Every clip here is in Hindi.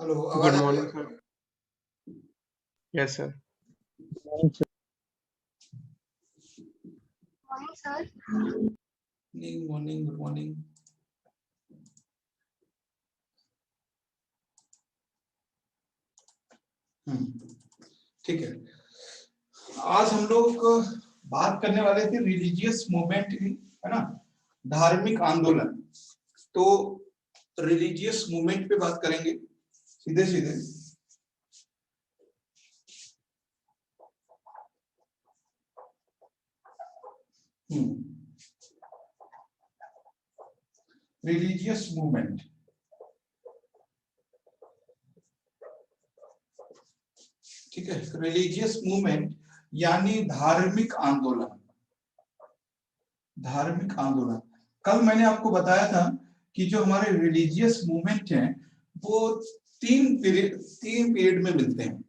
हेलो, गुड आवाज आ रही मॉर्निंग है? Sir. Yes sir. Morning morning, good morning. ठीक है। आज हम लोग बात करने वाले थे रिलीजियस मूवमेंट की, है ना, धार्मिक आंदोलन। तो रिलीजियस मूवमेंट पे बात करेंगे सीधे सीधे। रिलीजियस मूवमेंट, ठीक है। रिलीजियस मूवमेंट यानी धार्मिक आंदोलन। धार्मिक आंदोलन, कल मैंने आपको बताया था कि जो हमारे रिलीजियस मूवमेंट हैं वो तीन पीरियड में मिलते हैं।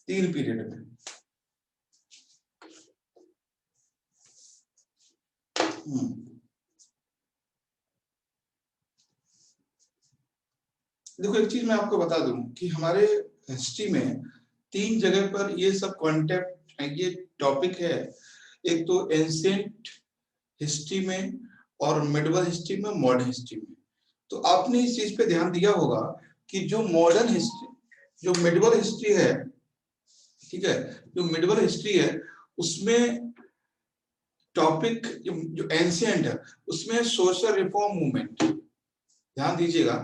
तीन पीरियड में। देखो, एक चीज मैं आपको बता दूं कि हमारे हिस्ट्री में तीन जगह पर ये सब कॉन्टेक्ट, ये टॉपिक है। एक तो एंशिएंट हिस्ट्री में, और मिडिवल हिस्ट्री में, मॉडर्न हिस्ट्री में। तो आपने इस चीज पे ध्यान दिया होगा कि जो मॉडर्न हिस्ट्री, जो मिडिवल हिस्ट्री है, ठीक है, जो मिडिवल हिस्ट्री है उसमें टॉपिक जो एंशिएंट है उसमें सोशल रिफॉर्म मूवमेंट। ध्यान दीजिएगा,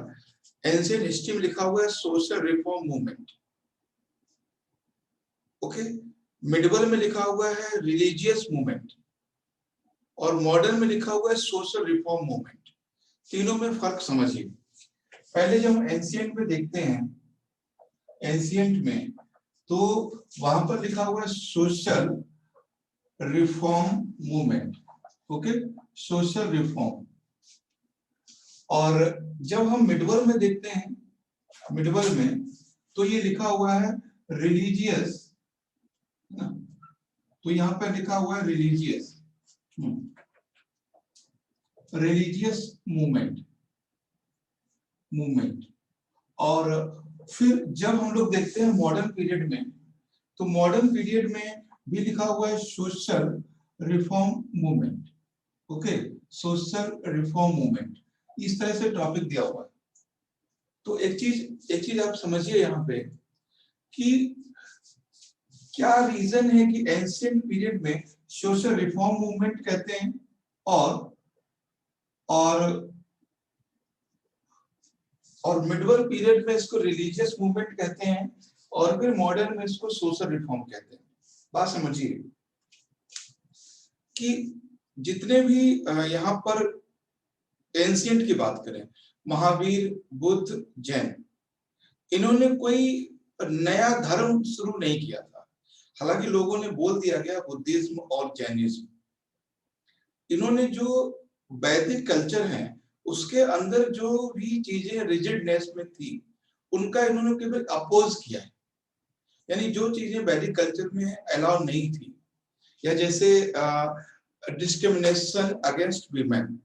एंशिएंट हिस्ट्री में लिखा हुआ है social reform movement. Okay. Medieval में लिखा हुआ है रिलीजियस मूवमेंट, और मॉडर्न में लिखा हुआ है सोशल रिफॉर्म मूवमेंट। तीनों में फर्क समझिए। पहले जब हम एंशिएंट में देखते हैं, एंशिएंट में तो वहां पर लिखा हुआ है social reform movement. Okay, social reform. और जब हम मिडवल में देखते हैं, मिडवल में तो ये लिखा हुआ है रिलीजियस, तो यहां पर लिखा हुआ है रिलीजियस, रिलीजियस मूवमेंट। और फिर जब हम लोग देखते हैं मॉडर्न पीरियड में, तो मॉडर्न पीरियड में भी लिखा हुआ है social reform movement. Okay, social reform movement, इस तरह से टॉपिक दिया हुआ है। तो एक चीज आप समझिए यहाँ पे कि क्या रीजन है कि एंशिएंट पीरियड में सोशल रिफॉर्म मूवमेंट कहते हैं, और मिडवल पीरियड में इसको रिलीजियस मूवमेंट कहते हैं, और फिर मॉडर्न में इसको सोशल रिफॉर्म कहते हैं। बात समझिए कि जितने भी यहाँ पर एंशिएंट की बात करें, महावीर, बुद्ध, जैन, इन्होंने कोई नया धर्म शुरू नहीं किया था। हालांकि लोगों ने बोल दिया गया बुद्धिज्म और जैनिज्म। इन्होंने जो वैदिक कल्चर है उसके अंदर जो भी चीजें रिजिडनेस में थी उनका इन्होंने केवल अपोज किया है। यानी जो चीजें वैदिक कल्चर में अलाउ नहीं थी, या जैसे discrimination against women,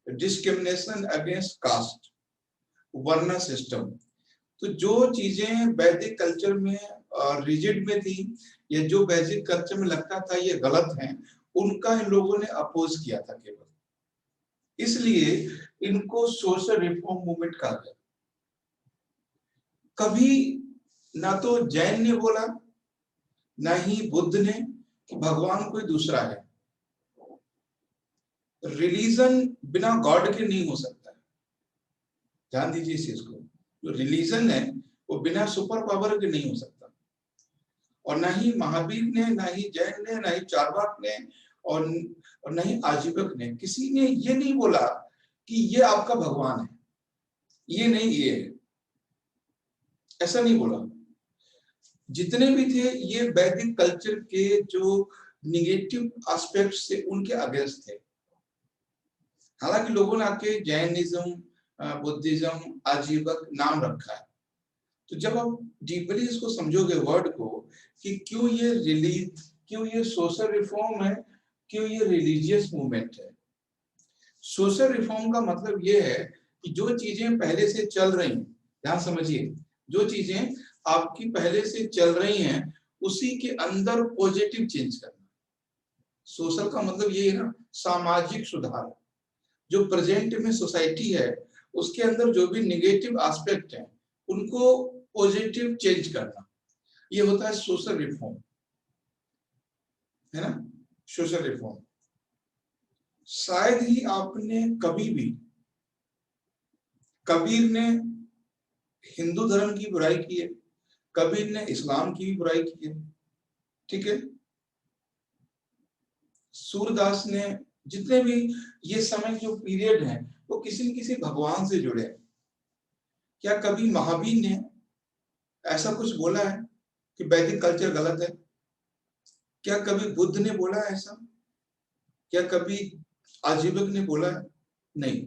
discrimination against caste, वर्ण सिस्टम, तो जो चीजें वैदिक कल्चर में रिजिड में थी, या जो वैदिक कल्चर में लगता था ये गलत है, उनका इन लोगों ने अपोज किया था केवल। इसलिए इनको सोशल रिफॉर्म मूवमेंट कहा गया। कभी ना तो जैन ने बोला, ना ही बुद्ध ने कि भगवान कोई दूसरा है। रिलीजन बिना गॉड के नहीं हो सकता। ध्यान दीजिए इस चीज को, जो रिलीजन है वो बिना सुपर पावर के नहीं हो सकता। और ना ही महावीर ने, ना ही जैन ने, ना ही चारवाक ने, और ना ही आजीवक ने, किसी ने ये नहीं बोला कि ये आपका भगवान है, ये नहीं, ये है, ऐसा नहीं बोला। जितने भी थे ये वैदिक कल्चर के जो निगेटिव एस्पेक्ट से उनके अगेंस्ट थे। हालांकि लोगों ने आके जैनिज्म, बुद्धिज्म, आजीवक नाम रखा है। तो जब आप डीपली इसको समझोगे वर्ड को कि क्यों ये सोशल रिफॉर्म है, क्यों ये रिलीजियस मूवमेंट है। सोशल रिफॉर्म का मतलब ये है कि जो चीजें पहले से चल रही हैं, ध्यान समझिए, जो चीजें आपकी पहले से चल रही हैं उसी के अंदर पॉजिटिव चेंज करना। सोशल का मतलब ये है ना, सामाजिक सुधार। जो प्रेजेंट में सोसाइटी है उसके अंदर जो भी निगेटिव एस्पेक्ट है उनको पॉजिटिव चेंज करना, ये होता है सोशल रिफॉर्म, है ना, सोशल रिफॉर्म। शायद ही आपने कभी भी, कबीर ने हिंदू धर्म की बुराई की है, कबीर ने इस्लाम की भी बुराई की है, ठीक है। सूरदास ने, जितने भी ये समय जो पीरियड है वो किसी न किसी भगवान से जुड़े हैं। क्या कभी महावीर ने ऐसा कुछ बोला है कि वैदिक कल्चर गलत है? क्या कभी बुद्ध ने बोला है ऐसा? क्या कभी आजीवक ने बोला है? नहीं,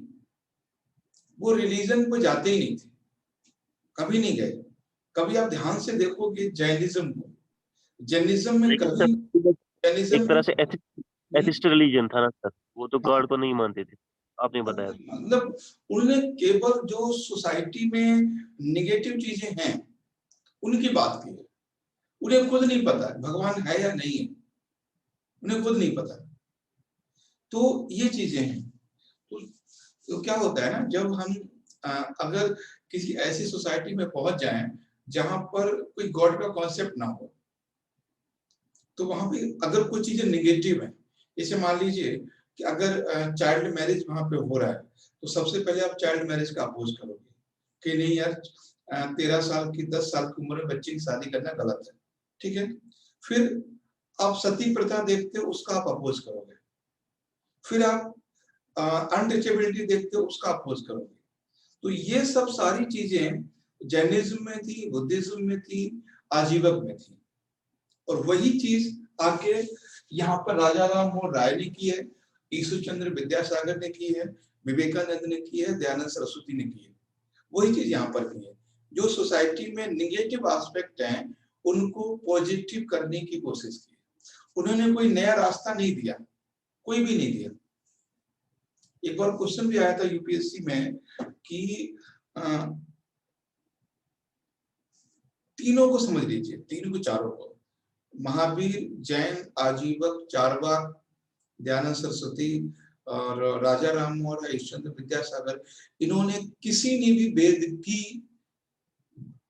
वो रिलीजन को जाते ही नहीं थे, कभी नहीं गए। कभी आप ध्यान से देखोगे जैनिज्म को, जैनिज्म में लेकिन कभी, सर एक जैनिज्म तरह में, से एथिस्ट रिलीजन था ना सर, वो तो गॉड को नहीं मानते थे, आपने बताया। मतलब उन्होंने केवल जो सोसाइटी में निगेटिव चीजें हैं उनकी बात की है। उन्हें खुद नहीं पता भगवान है या नहीं है, उन्हें खुद नहीं पता। तो ये चीजें हैं। तो क्या होता है ना, जब हम अगर किसी ऐसी सोसाइटी में पहुंच जाएं जहां पर कोई गॉड का कॉन्सेप्ट ना हो, तो वहां पे अगर कुछ चीजें निगेटिव है, जैसे मान लीजिए कि अगर चाइल्ड मैरिज वहां पे हो रहा है, तो सबसे पहले आप चाइल्ड मैरिज का अपोज करोगे कि नहीं यार, 13 साल की 10 साल की उम्र में बच्चे की शादी करना गलत है, ठीक है। फिर आप सती प्रथा देखते हो, उसका आप अपोज करोगे। फिर आप अनटचेबिलिटी देखते हो, उसका अपोज करोगे। तो ये सब सारी चीजें जैनिज्म में थी, बुद्धिज्म में थी, आजीवक में थी। और वही चीज आके यहाँ पर राजा राम मोहन राय ने की है, ईश्वर चंद्र विद्यासागर ने की है, विवेकानंद ने की है, दयानंद सरस्वती ने की है। वही चीज यहाँ पर की है। जो सोसाइटी में निगेटिव एस्पेक्ट हैं उनको पॉजिटिव करने की कोशिश की। उन्होंने कोई नया रास्ता नहीं दिया, कोई भी नहीं दिया। एक बार क्वेश्चन भी आया था यूपीएससी में कि तीनों को समझ लीजिए, तीनों को, चारों को, महावीर, जैन, आजीवक, चारवाक, दयानंद सरस्वती और राजा राम मोहन राय, ईश्वरचंद्र विद्यासागर, इन्होंने किसी ने भी वेद की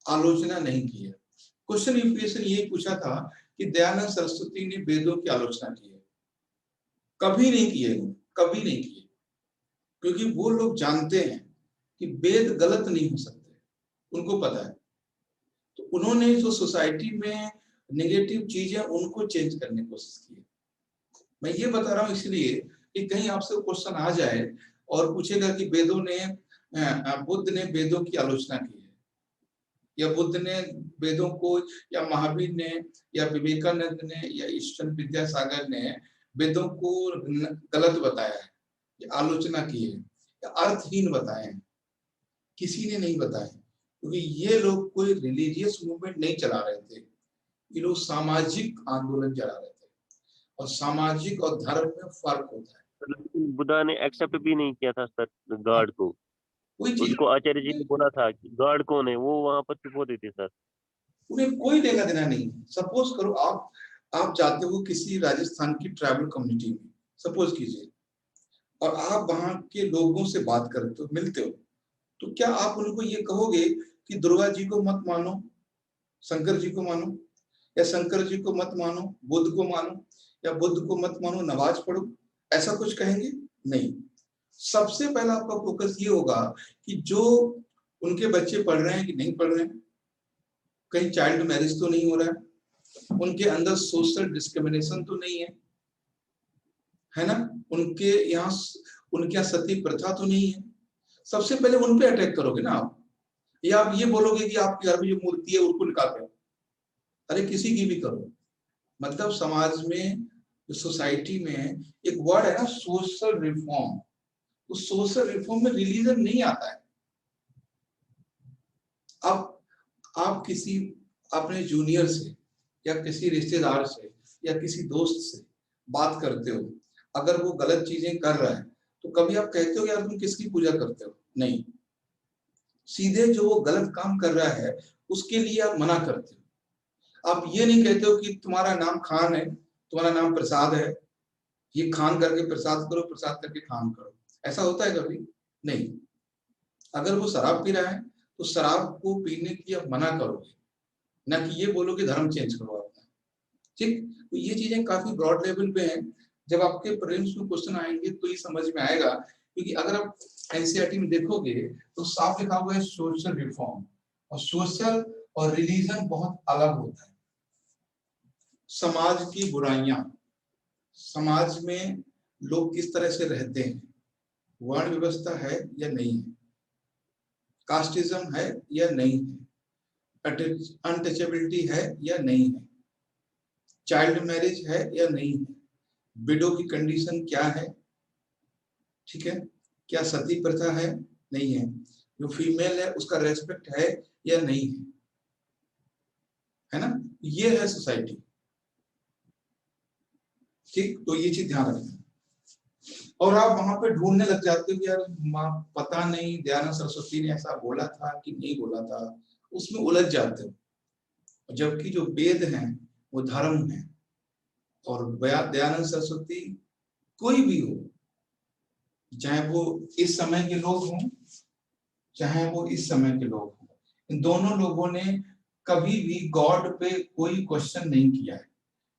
आलोचना नहीं की है। क्वेश्चन यूपीएससी ने यही पूछा था कि दयानंद सरस्वती ने वेदों की आलोचना की है? कभी नहीं की है, कभी नहीं की है। क्योंकि वो लोग जानते हैं कि वेद गलत नहीं हो सकते, उनको पता है। तो उन्होंने जो सोसाइटी में नेगेटिव चीजें उनको चेंज करने की कोशिश की है। मैं ये बता रहा हूँ इसलिए कि कहीं आपसे क्वेश्चन आ जाए और पूछेगा कि वेदों ने, बुद्ध ने वेदों की आलोचना की है, या बुद्ध ने वेदों को, या महावीर ने, या विवेकानंद ने, या ईश्वर विद्यासागर ने वेदों को गलत बताया है, या आलोचना की है, या अर्थहीन बताए हैं? किसी ने नहीं बताया, क्योंकि ये लोग कोई रिलीजियस मूवमेंट नहीं चला रहे थे, ये लोग सामाजिक आंदोलन चला रहे थे। और सामाजिक और धर्म में फर्क होता है। लेकिन बुद्धा ने एक्सेप्ट भी नहीं किया था सर गॉड को। कोई चीज, उसको आचार्य जी ने बोला था कि गॉड कौन है, वो वहां पर चुप होते थे सर। उन्हें कोई लेना देना नहीं। सपोज करो आप जाते हो किसी राजस्थान की ट्राइबल कम्युनिटी में, सपोज कीजिए, और आप वहां के लोगों से बात करते हो, मिलते हो, तो क्या आप उनको ये कहोगे कि दुर्गा जी को मत मानो, शंकर जी को मानो, या शंकर जी को मत मानो, बुद्ध को मानो, या बुद्ध को मत मानो, नमाज पढ़ो? ऐसा कुछ कहेंगे? नहीं। सबसे पहला आपका फोकस ये होगा कि जो उनके बच्चे पढ़ रहे हैं कि नहीं पढ़ रहे हैं, कहीं चाइल्ड मैरिज तो नहीं हो रहा है, उनके अंदर सोशल डिस्क्रिमिनेशन तो नहीं है ना, उनके यहाँ, उनके यहाँ सती प्रथा तो नहीं है। सबसे पहले उन पे अटैक करोगे ना आप, या आप ये बोलोगे कि आपके घर में जो मूर्ति है उसको निकाल दो? अरे किसी की भी करो। मतलब समाज में, सोसाइटी में एक वर्ड है ना, सोशल रिफॉर्म। उस सोशल रिफॉर्म में रिलीजन नहीं आता है। आप किसी अपने जूनियर से, या किसी रिश्तेदार से, या किसी दोस्त से बात करते हो, अगर वो गलत चीजें कर रहा है तो कभी आप कहते हो यार तुम किसकी पूजा करते हो? नहीं। सीधे जो वो गलत काम कर रहा है उसके लिए आप मना करते हो। आप ये नहीं कहते हो कि तुम्हारा नाम खान है, तुम्हारा नाम प्रसाद है, ये खान करके प्रसाद करो, प्रसाद करके खान करो। ऐसा होता है कभी? नहीं। अगर वो शराब पी रहा है तो शराब को पीने की आप मना करोगे, ना कि ये बोलो कि धर्म चेंज करो अपना। ठीक, तो ये चीजें काफी ब्रॉड लेवल पे हैं। जब आपके प्रीलिम्स में क्वेश्चन आएंगे तो ये समझ में आएगा, क्योंकि अगर आप एनसीईआरटी में देखोगे तो साफ लिखा हुआ है सोशल रिफॉर्म, और सोशल और रिलीजन बहुत अलग होता है। समाज की बुराइयां, समाज में लोग किस तरह से रहते हैं, वर्ण व्यवस्था है या नहीं है, कास्टिज्म है या नहीं है, अनटचेबिलिटी है या नहीं है, चाइल्ड मैरिज है या नहीं है, विडो की कंडीशन क्या है, ठीक है, क्या सती प्रथा है, नहीं है, जो फीमेल है उसका रेस्पेक्ट है या नहीं है ना? ये है सोसाइटी। ठीक, तो ये चीज ध्यान रखना। और आप वहां पे ढूंढने लग जाते हो कि यार पता नहीं दयानंद सरस्वती ने ऐसा बोला था कि नहीं बोला था, उसमें उलझ जाते हो। जबकि जो वेद हैं वो धर्म है, और दयानंद सरस्वती कोई भी हो, चाहे वो इस समय के लोग हों चाहे वो इस समय के लोग हों, इन दोनों लोगों ने कभी भी गॉड पे कोई क्वेश्चन नहीं किया है।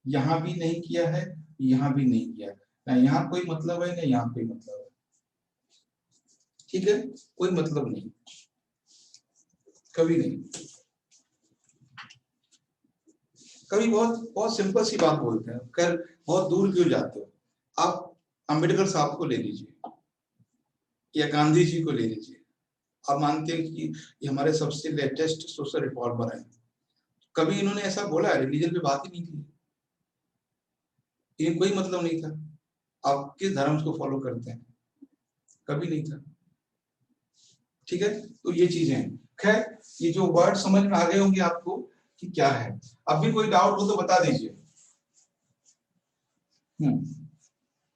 यहाँ भी नहीं किया है, यहाँ भी नहीं किया है, ना यहाँ कोई मतलब है ना यहाँ कोई मतलब है। ठीक है, कोई मतलब नहीं, कभी नहीं। कभी बहुत बहुत सिंपल सी बात बोलते हैं, खैर बहुत दूर क्यों जाते हो, आप अंबेडकर साहब को ले लीजिए या गांधी जी को ले लीजिए। आप मानते हैं कि ये हमारे सबसे लेटेस्ट सोशल रिफॉर्मर हैं, कभी इन्होंने ऐसा बोला है? रिलीजन पे बात ही नहीं की, इन्हें कोई मतलब नहीं था आप किस धर्म को फॉलो करते हैं, कभी नहीं था। ठीक है, तो ये चीजें हैं। खैर, ये जो वर्ड समझ में आ गए होंगे आपको कि क्या है। अब भी कोई डाउट हो तो बता दीजिए।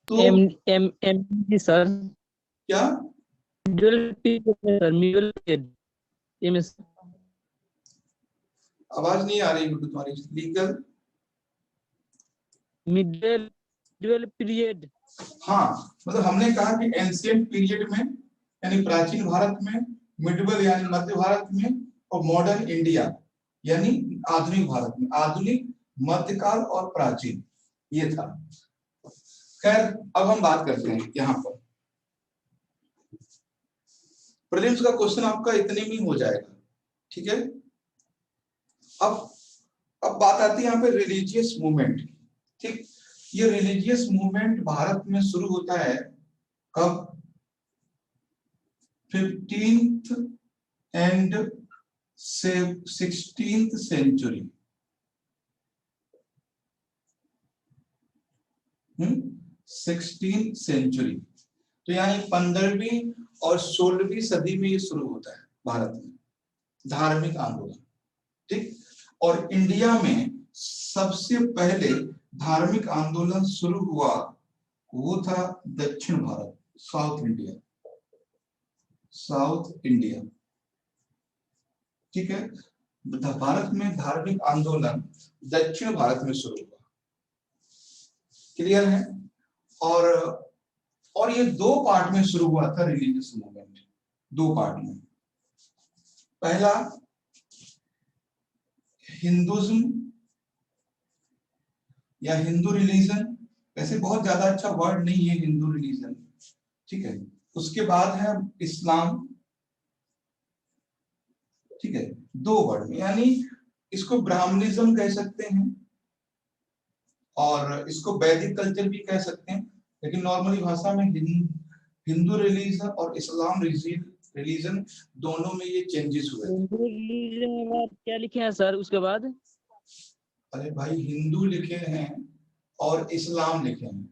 तो एम एम एम जी सर, क्या middle period sir, middle period एमएस आवाज नहीं आ रही बिल्कुल तुम्हारी, लीगल मिडल मिडल पीरियड। हाँ, मतलब हमने कहा कि एंशिएंट पीरियड में यानी प्राचीन भारत में, मिडवल यानी मध्य भारत में, और मॉडर्न इंडिया यानी आधुनिक भारत में। आधुनिक, मध्यकाल और प्राचीन, ये था। खैर, अब हम बात करते हैं यहाँ पर प्रीलिम्स का क्वेश्चन आपका इतने में हो जाएगा। ठीक है, अब बात आती है यहाँ पे रिलीजियस मूवमेंट। ठीक, ये रिलीजियस मूवमेंट भारत में शुरू होता है कब? 15th and 16th century. 16th century, तो यानी 15वीं और 16वीं सदी में ये शुरू होता है भारत में धार्मिक आंदोलन। ठीक, और इंडिया में सबसे पहले धार्मिक आंदोलन शुरू हुआ वो था दक्षिण Bharat, south India, south India. ठीक है, भारत में धार्मिक आंदोलन दक्षिण भारत में शुरू हुआ। क्लियर है? और ये दो पार्ट में शुरू हुआ था रिलीजियस मूवमेंट, दो पार्ट में। पहला हिंदुइज्म या हिंदू रिलीजन, वैसे बहुत ज्यादा अच्छा वर्ड नहीं है हिंदू रिलीजन, ठीक है। उसके बाद है इस्लाम, ठीक है, दो वर्ड में, यानी इसको ब्राह्मणिज्म कह सकते हैं और इसको वैदिक कल्चर भी कह सकते हैं, लेकिन नॉर्मली भाषा में हिंदू रिलीजन और इस्लाम रिलीजन दोनों में ये चेंजेस हुए। हिंदू रिलीजन में आप क्या लिखे हैं सर उसके बाद? अरे भाई, हिंदू लिखे हैं और इस्लाम लिखे हैं,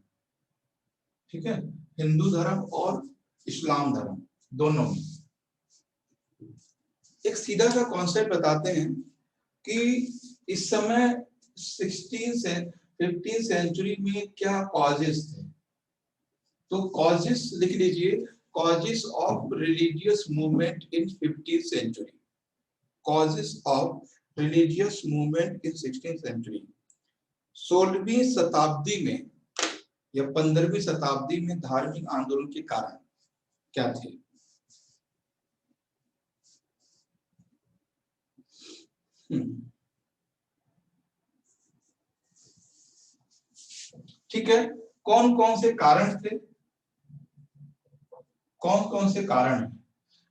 ठीक है, हिंदू धर्म और इस्लाम धर्म दोनों में। एक सीधा सा कॉन्सेप्ट बताते हैं कि इस समय 16 से 15 सेंचुरी में क्या कॉजेस थे। तो कॉजेस लिख लीजिए, causes of religious movement in 15th century. Causes of religious movement in 16th century. 16वीं शताब्दी में या 15वीं शताब्दी में धार्मिक आंदोलन के कारण क्या थे? ठीक है, कौन कौन से कारण थे, कौन कौन से कारण हैं,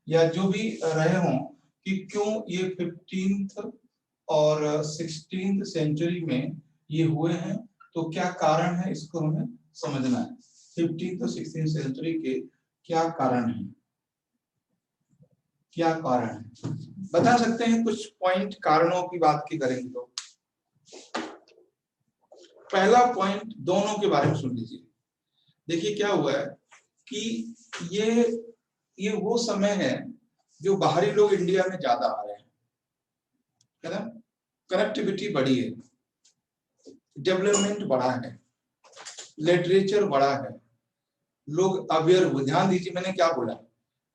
या जो भी रहे हों कि क्यों ये 15th और 16th सेंचुरी में ये हुए हैं, तो क्या कारण है इसको हमें समझना है। 15th और 16th सेंचुरी के क्या कारण है, क्या कारण है बता सकते हैं? कुछ पॉइंट कारणों की बात की करेंगे तो पहला पॉइंट दोनों के बारे में सुन लीजिए। देखिए क्या हुआ है कि ये वो समय है जो बाहरी लोग इंडिया में ज्यादा आ रहे हैं, है ना, कनेक्टिविटी बढ़ी है, डेवलपमेंट बढ़ा है, लिटरेचर बढ़ा है, लोग अवेयर हुए। ध्यान दीजिए मैंने क्या बोला,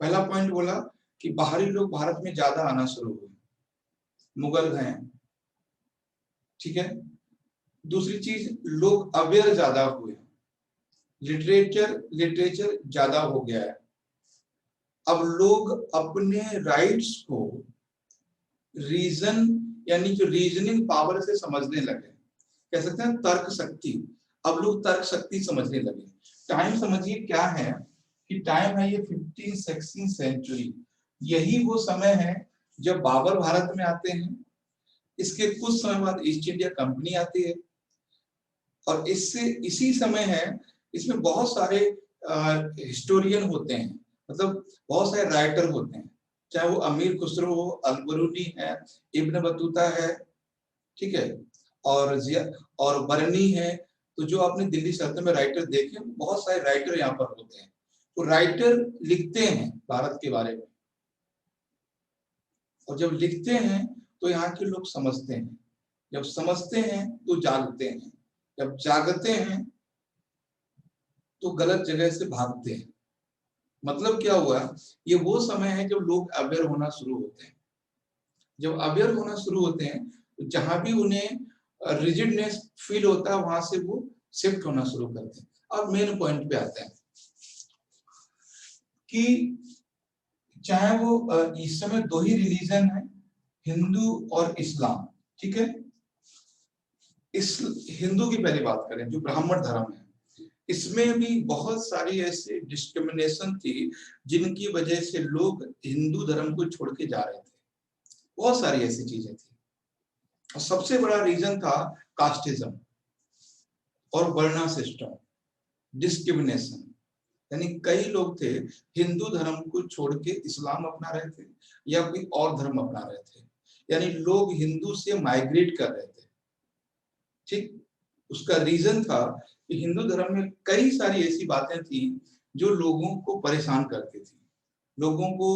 पहला पॉइंट बोला कि बाहरी लोग भारत में ज्यादा आना शुरू हुए, मुगल हैं, ठीक है। दूसरी चीज, लोग अवेयर ज्यादा हुए, लिटरेचर ज्यादा हो गया है। अब लोग अपने राइट्स को रीजन यानी कि रीजनिंग पावर से समझने लगे, कह सकते हैं तर्क शक्ति। अब लोग तर्क शक्ति समझने लगे। टाइम समझिए क्या है कि टाइम है ये 15th-16th सेंचुरी। यही वो समय है जब बाबर भारत में आते हैं, इसके कुछ समय बाद ईस्ट इंडिया कंपनी आती है, और इसी समय है, इसमें बहुत सारे हिस्टोरियन होते हैं, मतलब बहुत सारे राइटर होते हैं, चाहे वो अमीर खुसरो हो, अल-बरूनी है, इब्न बतूता है, ठीक है, और बरनी है। तो जो आपने दिल्ली सल्तनत में राइटर देखे, बहुत सारे राइटर यहाँ पर होते हैं। तो राइटर लिखते हैं भारत के बारे में, और जब लिखते हैं तो यहाँ के लोग समझते हैं, जब समझते हैं तो जागते हैं, जब जागते हैं तो गलत जगह से भागते हैं। मतलब क्या हुआ, ये वो समय है जब लोग अवेयर होना शुरू होते हैं। जब अवेयर होना शुरू होते हैं तो जहां भी उन्हें रिजिडनेस फील होता है वहां से वो शिफ्ट होना शुरू करते हैं। अब मेन पॉइंट पे आते हैं कि चाहे वो इस समय दो ही रिलीजन है, हिंदू और इस्लाम, ठीक है। इस हिंदू की पहले बात करें जो ब्राह्मण धर्म है, इसमें भी बहुत सारी ऐसी डिस्क्रिमिनेशन थी जिनकी वजह से लोग हिंदू धर्म को छोड़ के जा रहे थे। बहुत सारी ऐसी चीजें थी, और सबसे बड़ा रीजन था कास्टिज्म और वर्णा सिस्टम, डिस्क्रिमिनेशन। यानी कई लोग थे हिंदू धर्म को छोड़ के इस्लाम अपना रहे थे या कोई और धर्म अपना रहे थे, यानी लोग हिंदू से माइग्रेट कर रहे थे, ठीक। उसका रीजन था कि हिंदू धर्म में कई सारी ऐसी बातें थी जो लोगों को परेशान करती थी, लोगों को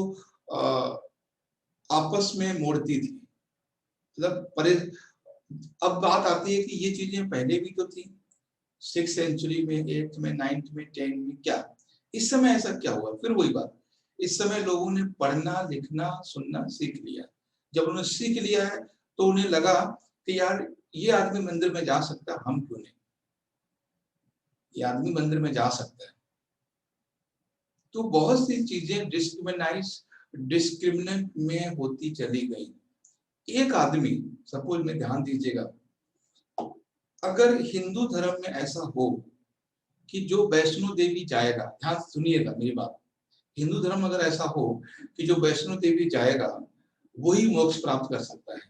आपस में मोड़ती थी। मतलब अब बात आती है कि ये चीजें पहले भी तो थी, 6th सेंचुरी में, 8th में, 9th में, 10th में, क्या इस समय ऐसा क्या हुआ? फिर वही बात, इस समय लोगों ने पढ़ना लिखना सुनना सीख लिया। जब उन्होंने सीख लिया है तो उन्हें लगा कि यार ये आदमी मंदिर में जा सकता है, हम क्यों नहीं, ये आदमी मंदिर में जा सकता है। तो बहुत सी चीजें डिस्क्रिमिनेट में होती चली गई। एक आदमी, सपोज में ध्यान दीजिएगा, अगर हिंदू धर्म में ऐसा हो कि जो वैष्णो देवी जाएगा, ध्यान सुनिएगा मेरी बात, हिंदू धर्म अगर ऐसा हो कि जो वैष्णो देवी जाएगा वही मोक्ष प्राप्त कर सकता है,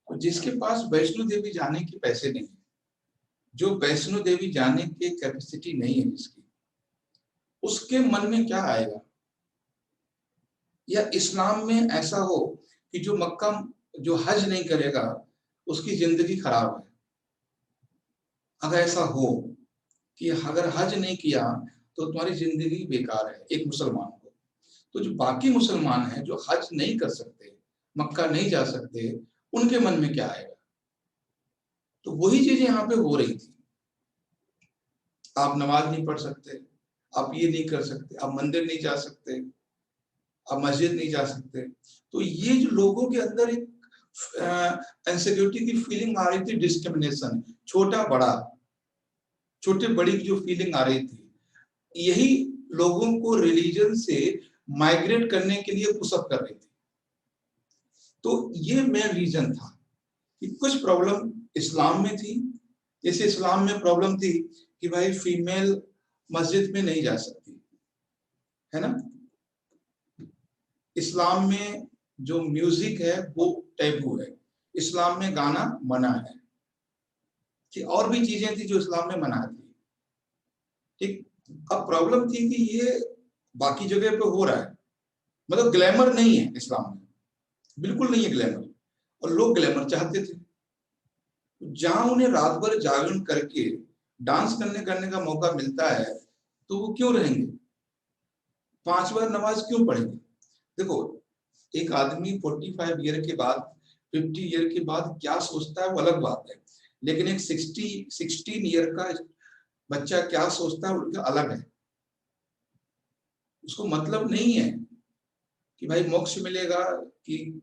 और जिसके पास वैष्णो देवी जाने के पैसे नहीं, जो वैष्णो देवी जाने की कैपेसिटी नहीं है जिसकी, उसके मन में क्या आएगा? या इस्लाम में ऐसा हो कि जो मक्का, जो हज नहीं करेगा उसकी जिंदगी खराब है। अगर ऐसा हो कि अगर हज नहीं किया तो तुम्हारी जिंदगी बेकार है एक मुसलमान को, तो जो बाकी मुसलमान हैं जो हज नहीं कर सकते, मक्का नहीं जा सकते, उनके मन में क्या आएगा? तो वही चीजें यहाँ पे हो रही थी। आप नमाज नहीं पढ़ सकते, आप ये नहीं कर सकते, आप मंदिर नहीं जा सकते, आप मस्जिद नहीं जा सकते। तो ये जो लोगों के अंदर एक इनसिक्योरिटी की फीलिंग आ रही थी, डिस्क्रिमिनेशन, छोटा बड़ा, छोटे बड़ी की जो फीलिंग आ रही थी, यही लोगों को रिलीजन से माइग्रेट करने के लिए पुशअप कर रही थी। तो ये मेन रीजन था कि कुछ प्रॉब्लम इस्लाम में थी। जैसे इस्लाम में प्रॉब्लम थी कि भाई फीमेल मस्जिद में नहीं जा सकती, है ना। इस्लाम में जो म्यूजिक है वो टैबू है, इस्लाम में गाना मना है, कि और भी चीजें थी जो इस्लाम में मना थी। ठीक, अब प्रॉब्लम थी कि ये बाकी जगह पे हो रहा है, मतलब ग्लैमर नहीं है इस्लाम में, बिल्कुल नहीं है ग्लैमर, और लोग ग्लैमर चाहते थे। जहां उन्हें रात भर जागरण करके डांस करने का मौका मिलता है तो वो क्यों रहेंगे, 5 बार नमाज क्यों पढ़ेंगे। देखो, एक आदमी 45 ईयर के बाद, 50 ईयर के बाद क्या सोचता है वो अलग बात है, लेकिन एक 16 ईयर का बच्चा क्या सोचता है उनका अलग है। उसको मतलब नहीं है कि भाई मोक्ष मिलेगा कि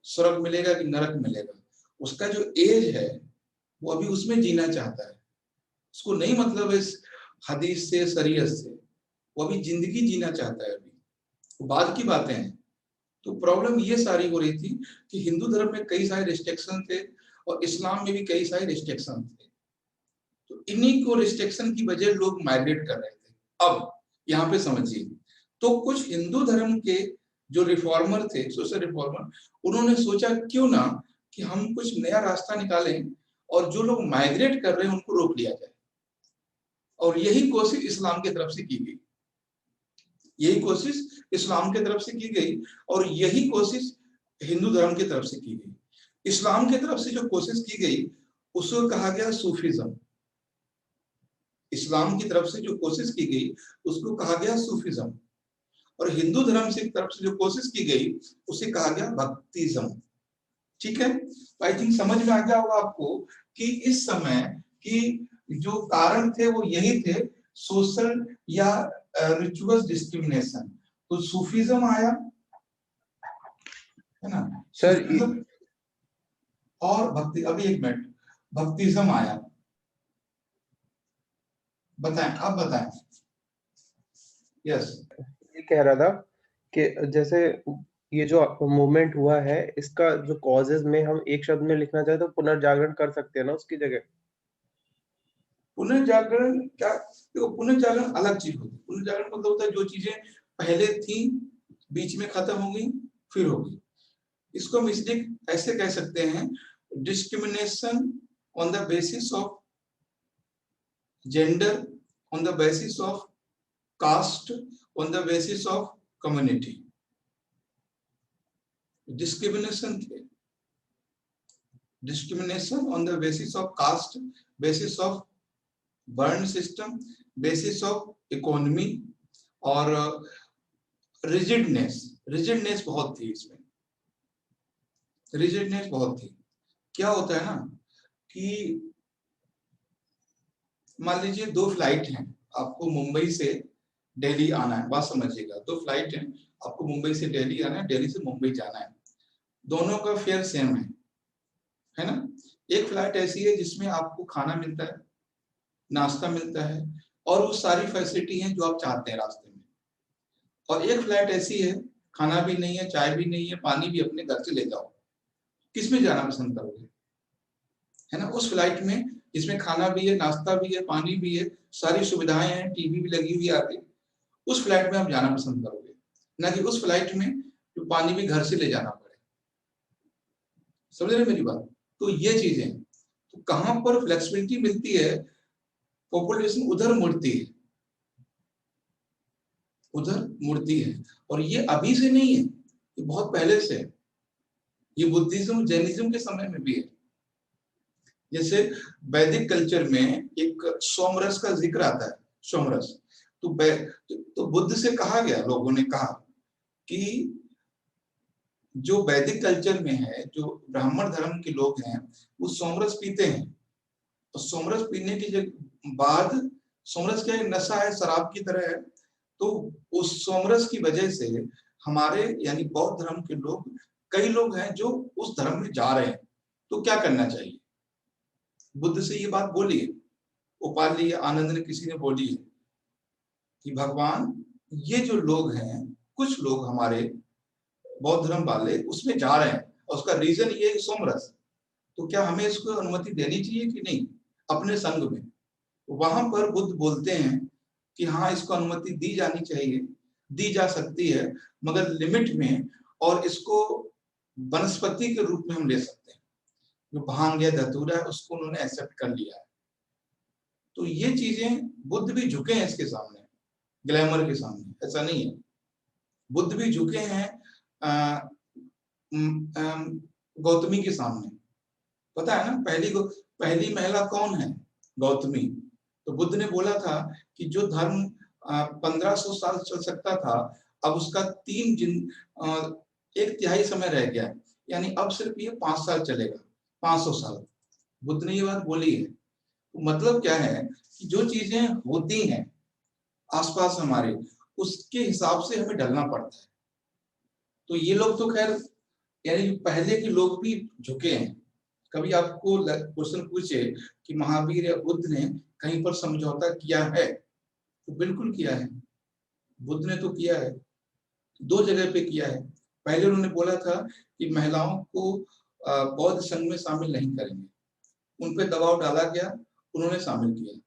स्वर्ग मिलेगा कि नरक मिलेगा। उसका जो एज है वो अभी उसमें जीना चाहता है, उसको नहीं मतलब इस हदीस से, शरीयत से, वो अभी जिंदगी जीना चाहता है, अभी वो बाद की बातें हैं। तो प्रॉब्लम ये सारी हो रही थी कि हिंदू धर्म में कई सारे रिस्ट्रिक्शन थे और इस्लाम में भी कई सारे रिस्ट्रिक्शन थे। तो इन्हीं को रिस्ट्रिक्शन की वजह लोग माइग्रेट कर रहे थे। अब यहाँ पे समझिए, तो कुछ हिंदू धर्म के जो रिफॉर्मर थे, सोशल रिफॉर्मर, उन्होंने सोचा क्यों ना कि हम कुछ नया रास्ता निकालें और जो लोग माइग्रेट कर रहे हैं उनको रोक लिया जाए। और यही कोशिश इस्लाम की तरफ से की गई, यही कोशिश इस्लाम की तरफ से की गई, और यही कोशिश हिंदू धर्म की तरफ से की गई। इस्लाम की तरफ से जो कोशिश की गई उसको कहा गया सूफीज्म। इस्लाम की तरफ से जो कोशिश की गई उसको कहा गया सूफीज्म, और हिंदू धर्म से तरफ से जो कोशिश की गई उसे कहा गया भक्तिज्म। ठीक है, आई थिंक समझ में आ गया होगा आपको कि इस समय की जो कारण थे वो यही थे, सोशल या रिचुअल डिस्क्रिमिनेशन। तो सूफीज्म आया, है ना, सर सूफीज्म और भक्ति। अभी एक मिनट, भक्तिज्म आया, बताएं, आप बताएं। यस, ये कह रहा था कि जैसे ये जो मूवमेंट हुआ है इसका जो कॉजेज में हम एक शब्द में लिखना चाहे तो पुनर्जागरण कर सकते हैं ना उसकी जगह। पुनर्जागरण क्या, देखो पुनर्जागरण अलग चीज होती है। पुनर्जागरण मतलब होता है जो चीजें पहले थी बीच में खत्म हो गई फिर हो गई। इसको हम इसलिए ऐसे कह सकते हैं, discrimination on the basis of gender, on the basis of caste, on the basis of community. Discrimination थे, discrimination on the basis of caste, basis of बर्न सिस्टम, बेसिस ऑफ इकोनॉमी, और रिजिडनेस, रिजिडनेस बहुत थी इसमें, रिजिडनेस बहुत थी। क्या होता है ना कि मान लीजिए 2 फ्लाइट हैं, आपको मुंबई से दिल्ली आना है, बात समझिएगा, 2 फ्लाइट हैं, आपको मुंबई से दिल्ली आना है, दिल्ली से मुंबई जाना है, दोनों का फेयर सेम है ना। एक फ्लाइट ऐसी है जिसमें आपको खाना मिलता है, नाश्ता मिलता है, और वो सारी फैसिलिटी हैं जो आप चाहते हैं रास्ते में। और एक फ्लाइट ऐसी है, खाना भी नहीं है, चाय भी नहीं है, पानी भी अपने घर से ले जाओ, किसमें जाना पसंद करोगे, है ना। उस फ्लाइट में जिसमें खाना भी है, नाश्ता भी है, पानी भी है, सारी सुविधाएं हैं, टीवी भी लगी हुई है आगे, उस फ्लाइट में आप जाना पसंद करोगे, ना कि उस फ्लाइट में जो पानी भी घर से ले जाना पड़े। समझ रहे मेरी बात। तो ये चीजें, तो कहां पर फ्लेक्सिबिलिटी मिलती है, पॉपुलेशन उधर मुड़ती है, उधर मुड़ती है। और ये अभी से नहीं है, ये बहुत पहले से है, ये बुद्धिज्म जैनिज्म के समय में भी है। जैसे वैदिक कल्चर में एक सोमरस का जिक्र आता है, सोमरस। तो बुद्ध से कहा गया, लोगों ने कहा कि जो वैदिक कल्चर में है, जो ब्राह्मण धर्म के लोग हैं वो सोमरस पीते हैं, तो सोमरस पीने के बाद सोमरस क्या है, नशा है, शराब की तरह है। तो उस सोमरस की वजह से हमारे यानी बौद्ध धर्म के लोग, कई लोग हैं जो उस धर्म में जा रहे हैं। तो क्या करना चाहिए? बुद्ध से ये बात बोली है, उपाली आनंद ने किसी ने बोली है कि भगवान ये जो लोग हैं, कुछ लोग हमारे बौद्ध धर्म वाले उसमें जा रहे हैं और उसका रीजन ये है सोमरस, तो क्या हमें इसको अनुमति देनी चाहिए कि नहीं अपने संघ में? वहां पर बुद्ध बोलते हैं कि हाँ, इसको अनुमति दी जानी चाहिए, दी जा सकती है, मगर लिमिट में, और इसको वनस्पति के रूप में हम ले सकते हैं। जो भांग या धतूरा है उसको उन्होंने एक्सेप्ट कर लिया है। तो ये चीजें बुद्ध भी झुके हैं इसके सामने, ग्लैमर के सामने, ऐसा नहीं है। बुद्ध भी झुके हैं गौतमी के सामने। पता है ना, पहली महिला कौन है? गौतमी। तो बुद्ध ने बोला था कि जो धर्म 1500 साल चल सकता था, अब उसका 1/3 समय रह गया, यानी अब सिर्फ ये 5 साल चलेगा, 500 साल। बुद्ध ने ये बात बोली है। तो मतलब क्या है कि जो चीजें होती हैं आसपास हमारे, उसके हिसाब से हमें ढलना पड़ता है। तो ये लोग तो खैर, यानी पहले के लोग भी झुके हैं। कभी आपको क्वेश्चन पूछे कि महावीर या बुद्ध ने कहीं पर समझौता किया है, तो बिल्कुल किया है। बुद्ध ने तो किया है, 2 जगह पे किया है। पहले उन्होंने बोला था कि महिलाओं को बौद्ध संघ में शामिल नहीं करेंगे, उन पे दबाव डाला गया, उन्होंने शामिल किया।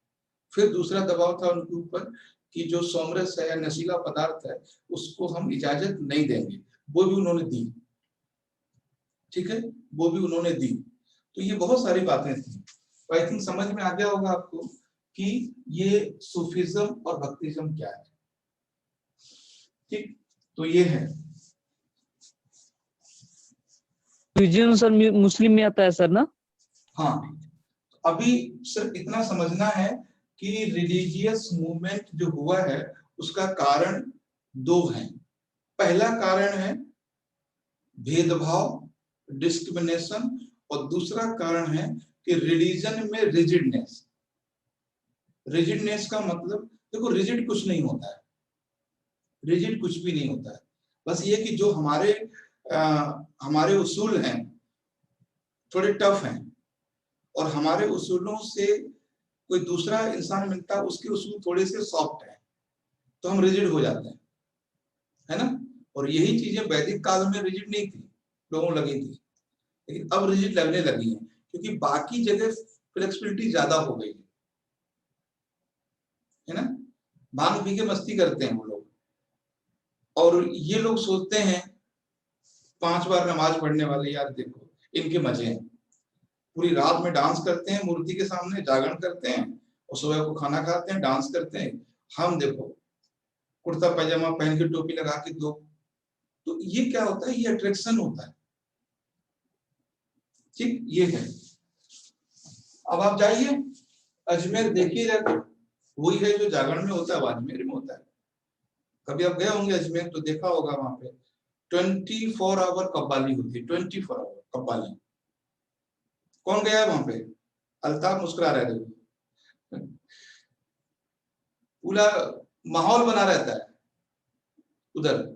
फिर दूसरा दबाव था उनके ऊपर कि जो सोमरस है या नशीला पदार्थ है उसको हम इजाजत नहीं देंगे, वो भी उन्होंने दी। ठीक है, वो भी उन्होंने दी। तो ये बहुत सारी बातें थी। तो आई थिंक समझ में आ गया होगा आपको कि ये सूफिज्म और भक्तिज्म क्या है। ठीक, तो ये है। फ्यूजन सर मुस्लिम में आता है सर ना? हाँ, अभी सिर्फ इतना समझना है कि रिलीजियस मूवमेंट जो हुआ है उसका कारण 2 हैं। पहला कारण है भेदभाव, डिस्क्रिमिनेशन, और दूसरा कारण है कि रिलीजन में रिजिडनेस। रिजिडनेस का मतलब, देखो रिजिड कुछ नहीं होता है, रिजिड कुछ भी नहीं होता है। बस ये कि जो हमारे उसूल हैं थोड़े टफ हैं, और हमारे उसूलों से कोई दूसरा इंसान मिलता है उसके उसूल थोड़े से सॉफ्ट हैं, तो हम रिजिड हो जाते हैं, है ना। और यही चीजें वैदिक काल में रिजिड नहीं थी, लोगों लगी थी, लेकिन अब रिजिड लगने लगी है क्योंकि बाकी जगह फ्लेक्सिबिलिटी ज्यादा हो गई है ना। भांग पी के मस्ती करते हैं वो लोग, और ये लोग सोचते हैं 5 बार नमाज पढ़ने वाले, यार देखो इनके मजे हैं, पूरी रात में डांस करते हैं मूर्ति के सामने, जागरण करते हैं, और सुबह को खाना खाते हैं, डांस करते हैं। हम देखो कुर्ता पैजामा पहन के टोपी लगा के दो। तो ये क्या होता है, ये अट्रैक्शन होता है। ठीक, ये है। अब आप जाइए अजमेर, देखिए जाकर, वही है जो जागरण में होता है, अजमेर में होता है। कभी आप गए होंगे अजमेर तो देखा होगा, वहां पे 24 आवर कव्वाली होती है, 24 आवर कव्वाली। कौन गया है वहां पे? अल्ताफ मुस्कुरा रहे थे। पूरा माहौल बना रहता है उधर,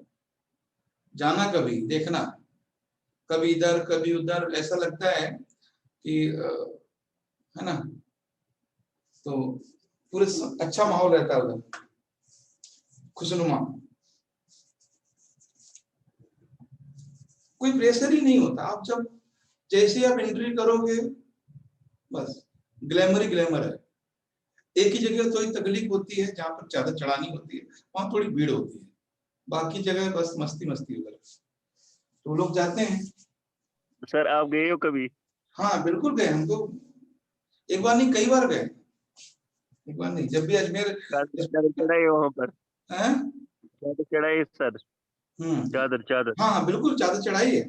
जाना कभी, देखना, कभी इधर कभी उधर, ऐसा लगता है कि है ना। तो पूरे अच्छा माहौल रहता है उधर, खुशनुमा, कोई प्रेशर ही नहीं होता। आप जब जैसे आप एंट्री करोगे, बस ग्लैमर ही ग्लैमर है। एक ही जगह थोड़ी तकलीफ होती है जहां पर चादर चढ़ानी होती है, वहां थोड़ी भीड़ होती है, बाकी जगह बस मस्ती मस्ती उधर, तो लोग जाते हैं। सर आप गए हो कभी? हाँ बिल्कुल गए, हम तो एक बार नहीं कई बार गए, एक बार नहीं, जब भी अजमेर चादर चढ़ाई वहां पर? हैं? चादर चढ़ाई सर? चादर चादर? हाँ हाँ बिल्कुल, चादर चढ़ाई है।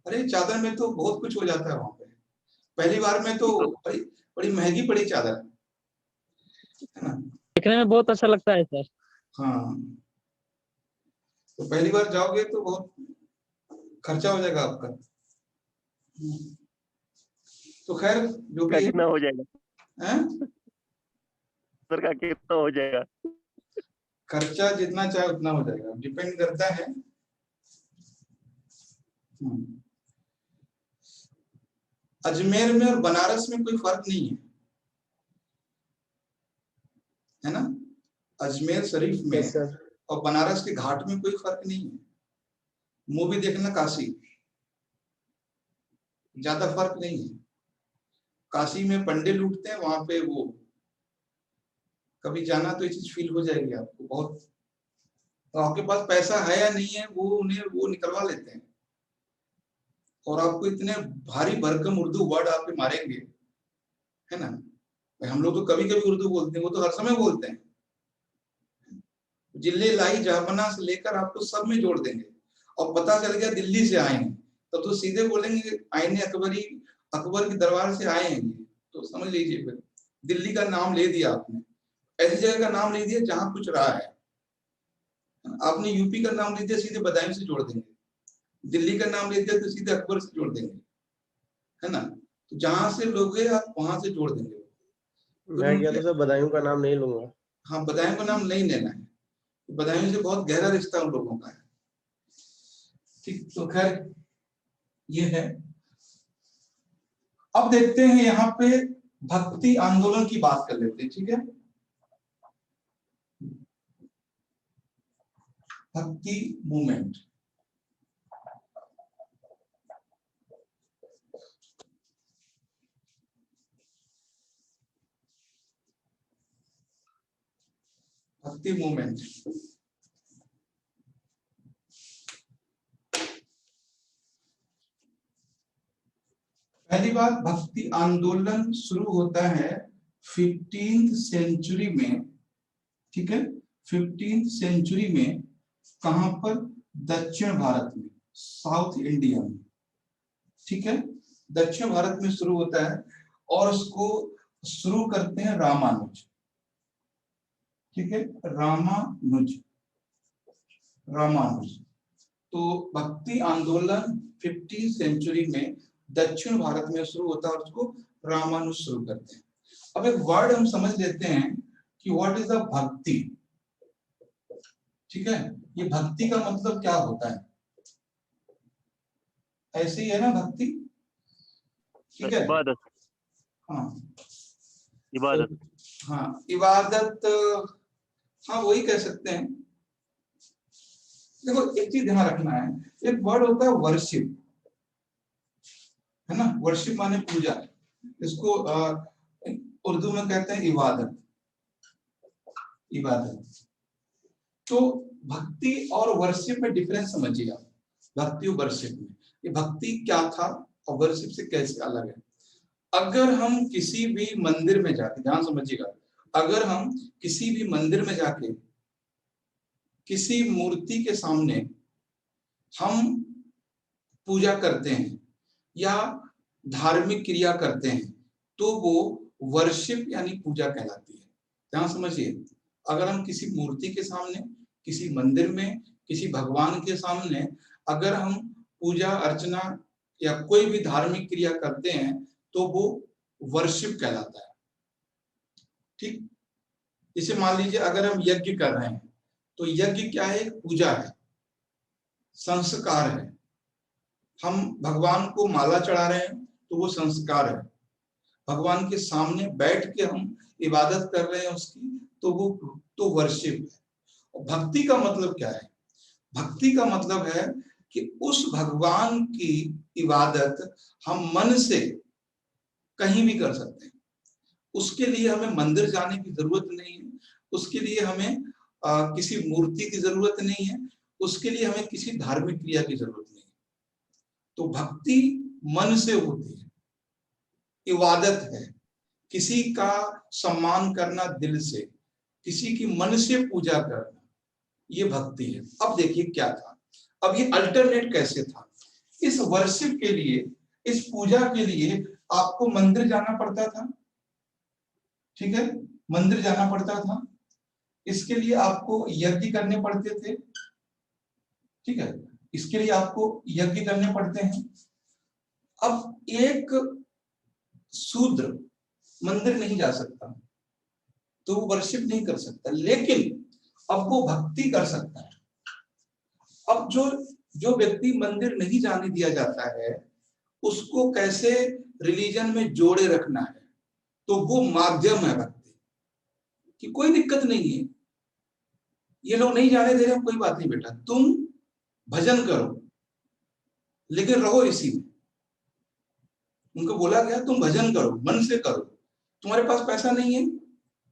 अरे चादर में तो बहुत कुछ हो जाता है वहां पे। पहली बार में तो बड़ी बड़ी महंगी पड़ी चादर, है ना। देखने में बहुत अच्छा लगता है सर। हाँ, तो पहली बार जाओगे तो बहुत खर्चा हो जाएगा आपका। तो खैर जो भी है, कितना हो जाएगा? हैं? सर का कितना हो जाएगा? खर्चा जितना चाहे उतना हो जाएगा, डिपेंड करता है। अजमेर में और बनारस में कोई फर्क नहीं है ना? अजमेर शरीफ में यस सर। और बनारस के घाट में कोई फर्क नहीं है। मूवी देखना काशी, ज्यादा फर्क नहीं है। काशी में पंडे लूटते हैं, वहां पे वो कभी जाना तो ये चीज फील हो जाएगी आपको बहुत। तो आपके पास पैसा है या नहीं है वो उन्हें वो निकलवा लेते हैं, और आपको इतने भारी भरकम उर्दू वर्ड आप पे मारेंगे, है ना? हम लोग तो कभी कभी उर्दू बोलते हैं, वो तो हर समय बोलते हैं। जिले लाई जहापना से लेकर आपको सब में जोड़ देंगे। और पता चल गया दिल्ली से आए हैं तो सीधे बोलेंगे आईने अकबरी, अकबर के दरबार से आए हैं, तो समझ लीजिए फिर दिल्ली का नाम ले दिया आपने, ऐसी जगह का नाम ले दिया जहां कुछ रहा है। आपने यूपी का नाम ले दिया, सीधे बदायूं से जोड़ देंगे। दिल्ली का नाम ले दिया तो सीधे अकबर से जोड़ देंगे, है ना? तो जहां से लोग हैं आप वहां से जोड़ देंगे। तो मैं क्या तो सर बदायूं का नाम नहीं लूंगा। हाँ, बदायूं का नाम नहीं लेना है, बदायूं से बहुत गहरा रिश्ता उन लोगों का है। ठीक, तो खैर ये है। अब देखते हैं यहाँ पे भक्ति आंदोलन की बात कर लेते हैं, ठीक है? भक्ति मूवमेंट। भक्ति मूवमेंट पहली बात, भक्ति आंदोलन शुरू होता है 15th सेंचुरी में, ठीक है? 15th सेंचुरी में कहां पर? दक्षिण भारत में, साउथ इंडिया में, ठीक है? दक्षिण भारत में शुरू होता है और उसको शुरू करते हैं रामानुज, ठीक है? रामानुज। तो भक्ति आंदोलन 15th सेंचुरी में दक्षिण भारत में शुरू होता है और उसको रामानुज शुरू करते हैं। अब एक वर्ड हम समझ लेते हैं कि व्हाट इज द भक्ति, ठीक है? ये भक्ति का मतलब क्या होता है? ऐसे ही है ना भक्ति, ठीक है? इबादत। हाँ, इबादत। हाँ, इबादत, हाँ वही कह सकते हैं। देखो एक चीज ध्यान रखना है, एक वर्ड होता है वर्शिप, है ना? वर्शिप माने पूजा, इसको उर्दू में कहते हैं इबादत। इबादत। तो भक्ति और वर्शिप में डिफरेंस समझिए आप। भक्ति और वर्शिप में, ये भक्ति क्या था और वर्शिप से कैसे अलग है? अगर हम किसी भी मंदिर में जाके, ध्यान समझिएगा, अगर हम किसी भी मंदिर में जाके किसी मूर्ति के सामने हम पूजा करते हैं या धार्मिक क्रिया करते हैं तो वो वर्शिप यानी पूजा कहलाती है। ध्यान समझिए, अगर हम किसी मूर्ति के सामने, किसी मंदिर में, किसी भगवान के सामने अगर हम पूजा अर्चना या कोई भी धार्मिक क्रिया करते हैं तो वो वर्शिप कहलाता है, ठीक? इसे मान लीजिए अगर हम यज्ञ कर रहे हैं तो यज्ञ क्या है? पूजा है, संस्कार है। हम भगवान को माला चढ़ा रहे हैं तो वो संस्कार है। भगवान के सामने बैठ के हम इबादत कर रहे हैं उसकी, तो वो तो वर्शिप है। और भक्ति का मतलब क्या है? भक्ति का मतलब है कि उस भगवान की इबादत हम मन से कहीं भी कर सकते हैं। उसके लिए हमें मंदिर जाने की जरूरत नहीं है, उसके लिए हमें किसी मूर्ति की जरूरत नहीं है, उसके लिए हमें किसी धार्मिक क्रिया की जरूरत नहीं है। तो भक्ति मन से होती है, इबादत है, किसी का सम्मान करना दिल से, किसी की मन से पूजा करना, ये भक्ति है। अब देखिए क्या था, अब ये अल्टरनेट कैसे था? इस वर्शिप के लिए, इस पूजा के लिए आपको मंदिर जाना पड़ता था, ठीक है? मंदिर जाना पड़ता था, इसके लिए आपको यज्ञ करने पड़ते थे, ठीक है? इसके लिए आपको यज्ञ करने पड़ते हैं। अब एक शूद्र मंदिर नहीं जा सकता, तो वो वर्शिप नहीं कर सकता, लेकिन अब वो भक्ति कर सकता है। अब जो व्यक्ति मंदिर नहीं जाने दिया जाता है उसको कैसे रिलीजन में जोड़े रखना है, तो वो माध्यम है भक्ति कि कोई दिक्कत नहीं है, ये लोग नहीं जाने दे रहे, कोई बात नहीं बेटा, तुम भजन करो लेकिन रहो इसी में। उनको बोला गया तुम भजन करो, मन से करो, तुम्हारे पास पैसा नहीं है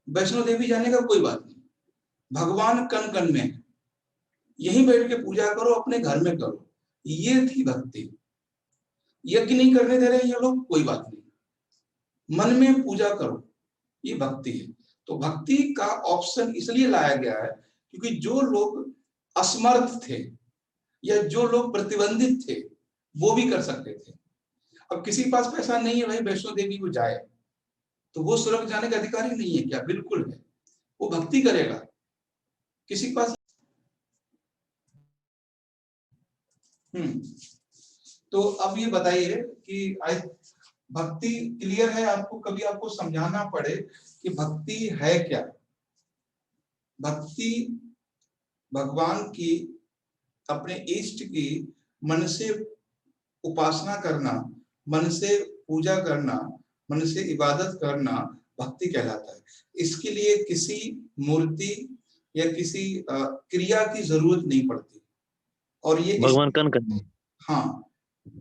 वैष्णो देवी जाने का, कोई बात नहीं, भगवान कण कण में है, यहीं बैठ के पूजा करो, अपने घर में करो। ये थी भक्ति। यज्ञ नहीं करने दे रहे ये लोग, कोई बात नहीं, मन में पूजा करो, ये भक्ति है। तो भक्ति का ऑप्शन इसलिए लाया गया है क्योंकि जो लोग असमर्थ थे या जो लोग प्रतिबंधित थे वो भी कर सकते थे। अब किसी के पास पैसा नहीं है भाई वैष्णो देवी को जाए, तो वो स्वर्ग जाने का अधिकारी नहीं है क्या? बिल्कुल है, वो भक्ति करेगा। किसी के पास तो अब ये बताइए कि भक्ति क्लियर है आपको? कभी आपको समझाना पड़े कि भक्ति है क्या? भक्ति भगवान की, अपने इष्ट की मन से उपासना करना, मन से पूजा करना, मन से इबादत करना भक्ति कहलाता है। इसके लिए किसी मूर्ति या किसी क्रिया की जरूरत नहीं पड़ती। और ये भगवान कण कण में, हाँ,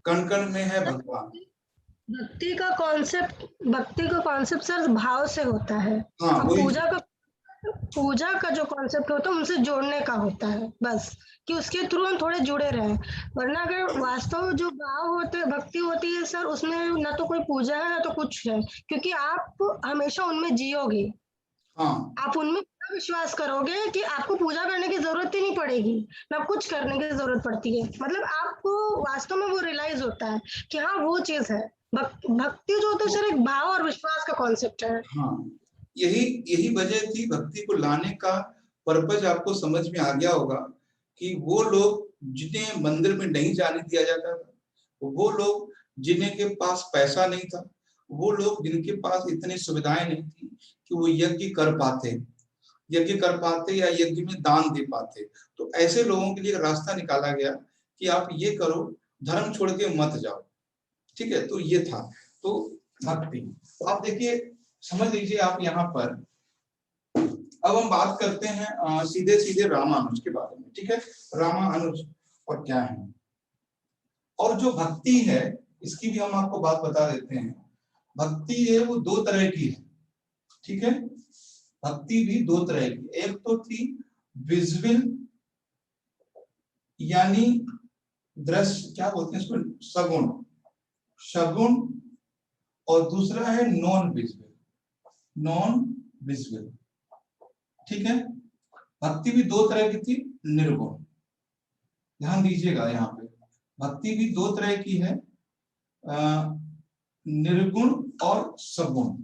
कण कण में है भगवान। भक्ति का कॉन्सेप्ट सर भाव से होता है। हाँ, अब वही पूजा का जो कॉन्सेप्ट होता है उनसे जोड़ने का होता है, बस कि उसके थ्रू हम थोड़े जुड़े रहें। वरना अगर वास्तव में जो भाव होते हैं, भक्ति होती है सर, उसमें ना तो कोई पूजा है ना तो कुछ है, क्योंकि आप हमेशा उनमें जियोगे। हाँ, आप उनमें पूरा विश्वास करोगे कि आपको पूजा करने की जरूरत ही नहीं पड़ेगी, ना कुछ करने की जरूरत पड़ती है। मतलब आपको वास्तव में वो रियलाइज होता है कि हाँ वो चीज है। भक्ति जो होता है सर एक भाव और विश्वास का कॉन्सेप्ट है। हाँ, यही वजह थी भक्ति को लाने का पर्पज। आपको समझ में आ गया होगा कि वो लोग जिन्हें मंदिर में नहीं जाने दिया जाता था, वो लोग जिन्हें के पास पैसा नहीं था, वो लोग जिनके पास इतनी सुविधाएं नहीं थी कि वो यज्ञ कर पाते या यज्ञ में दान दे पाते, तो ऐसे लोगों के लिए रास्ता निकाला गया कि आप ये करो, धर्म छोड़ के मत जाओ। ठीक है, तो ये था तो भक्ति। तो आप देखिए, समझ लीजिए आप यहाँ पर। अब हम बात करते हैं सीधे सीधे रामानुज के बारे में। ठीक है, रामानुज और क्या है, और जो भक्ति है इसकी भी हम आपको बात बता देते हैं। भक्ति है वो दो तरह की है। ठीक है, भक्ति भी दो तरह की, एक तो थी विजुअल यानी दृश्य, क्या बोलते हैं इसको, सगुण, और दूसरा है नॉन विजुअल। ठीक है, भक्ति भी दो तरह की थी, निर्गुण। ध्यान दीजिएगा यहाँ पे, भक्ति भी दो तरह की है, निर्गुण और सगुण।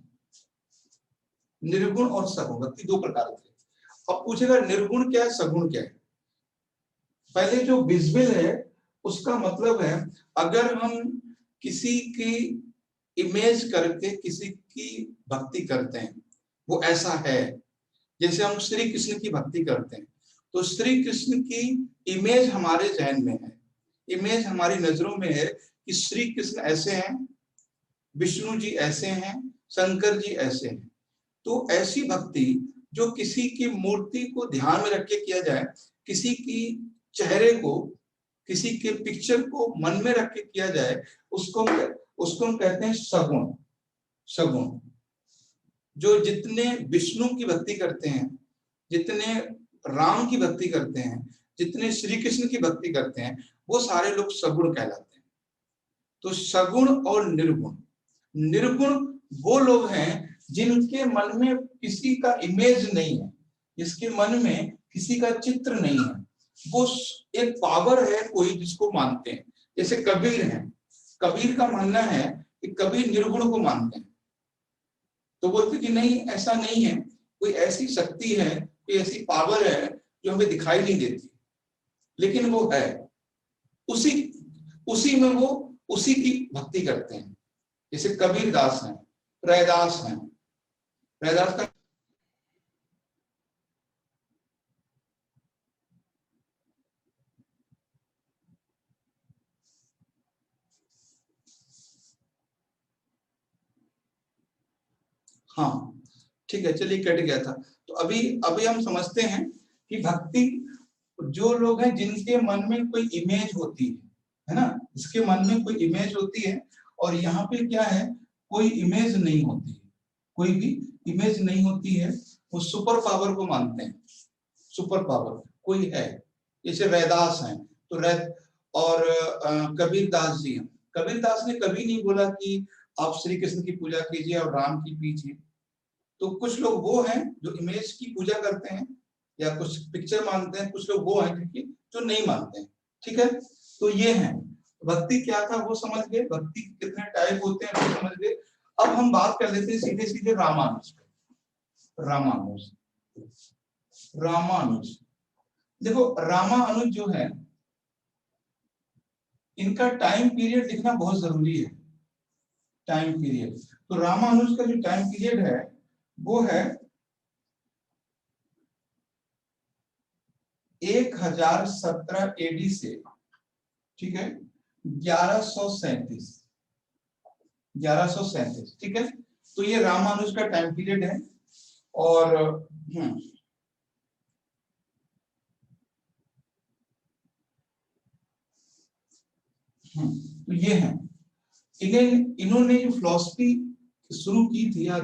निर्गुण और सगुण भक्ति दो प्रकार के। अब पूछेगा निर्गुण क्या है, सगुण क्या है? पहले जो विजुअल है उसका मतलब है, अगर हम किसी की इमेज करके किसी की भक्ति करते हैं, वो ऐसा है, जैसे हम श्री कृष्ण की भक्ति करते हैं, तो श्री कृष्ण की इमेज हमारे जहन में है, इमेज हमारी नजरों में है कि श्री कृष्ण ऐसे हैं, विष्णु जी ऐसे हैं, शंकर जी ऐसे हैं। तो ऐसी भक्ति जो किसी की मूर्ति को ध्यान में रख के किया जाए, किसी की चेहरे को, किसी के पिक्चर को मन में रख के किया जाए, उसको हम कहते हैं सगुण। जो जितने विष्णु की भक्ति करते हैं, जितने राम की भक्ति करते हैं, जितने श्री कृष्ण की भक्ति करते हैं, वो सारे लोग सगुण कहलाते हैं। तो सगुण और निर्गुण वो लोग हैं जिनके मन में किसी का इमेज नहीं है, जिसके मन में किसी का चित्र नहीं है, वो एक पावर है कोई जिसको मानते हैं। जैसे कबीर है, कबीर का मानना है कि कबीर निर्गुण को मानते हैं, तो बोलते कि नहीं ऐसा नहीं है, कोई ऐसी शक्ति है, कोई ऐसी पावर है जो हमें दिखाई नहीं देती, लेकिन वो है, उसी में वो उसी की भक्ति करते हैं। जैसे कबीर दास हैं, रैदास हैं, रैदास का हाँ ठीक है, चलिए कट गया था। तो अभी हम समझते हैं कि भक्ति, जो लोग हैं जिनके मन में कोई इमेज होती है ना, इसके मन में कोई इमेज होती है, और यहाँ पे क्या है, कोई इमेज नहीं होती है, कोई भी इमेज नहीं होती है, वो सुपर पावर को मानते हैं। सुपर पावर कोई है, जैसे रैदास हैं, तो और कबीर दास जी हैं। कबीर दास ने कभी नहीं बोला कि आप श्री कृष्ण की पूजा कीजिए और राम की कीजिए। तो कुछ लोग वो हैं जो इमेज की पूजा करते हैं या कुछ पिक्चर मानते हैं, कुछ लोग वो हैं जो नहीं मानते हैं। ठीक है, तो ये है भक्ति क्या था वो समझ गए, भक्ति के कितने टाइप होते हैं वो समझ गए। अब हम बात कर लेते हैं सीधे सीधे रामानुज। रामानुज देखो, रामानुज जो है, इनका टाइम पीरियड लिखना बहुत जरूरी है। टाइम पीरियड, तो रामानुज का जो टाइम पीरियड है वो है 1017 एडी से, ठीक है, 1137, ठीक है। तो ये रामानुज का टाइम पीरियड है। और तो ये है, इन्होंने जो फिलॉसफी शुरू की थी या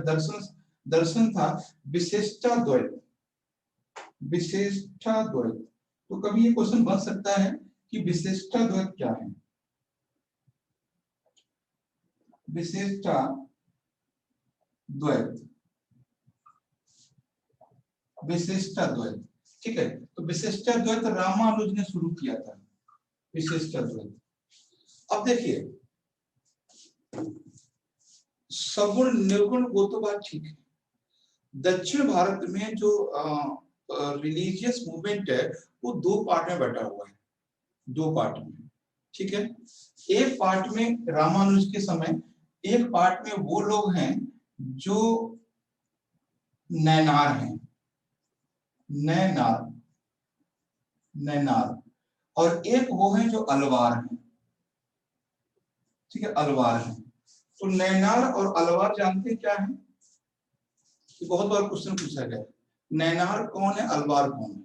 दर्शन था विशिष्टाद्वैत। तो कभी ये क्वेश्चन बन सकता है कि विशिष्टाद्वैत क्या है। विशिष्टाद्वैत, ठीक है। तो विशिष्टाद्वैत रामानुज ने शुरू किया था, विशिष्टाद्वैत। अब देखिए, सगुण निर्गुण वो तो बात ठीक है। दक्षिण भारत में जो रिलीजियस मूवमेंट है वो दो पार्ट में बटा हुआ है, दो पार्ट में, ठीक है। एक पार्ट में रामानुज के समय, एक पार्ट में वो लोग हैं जो नैनार हैं, नैनार, और एक वो हैं जो अलवार हैं, ठीक है, अलवार हैं। तो नैनार और अलवार जानते हैं क्या है? बहुत बार क्वेश्चन पूछा गया, नैनार कौन है, अलवार कौन है?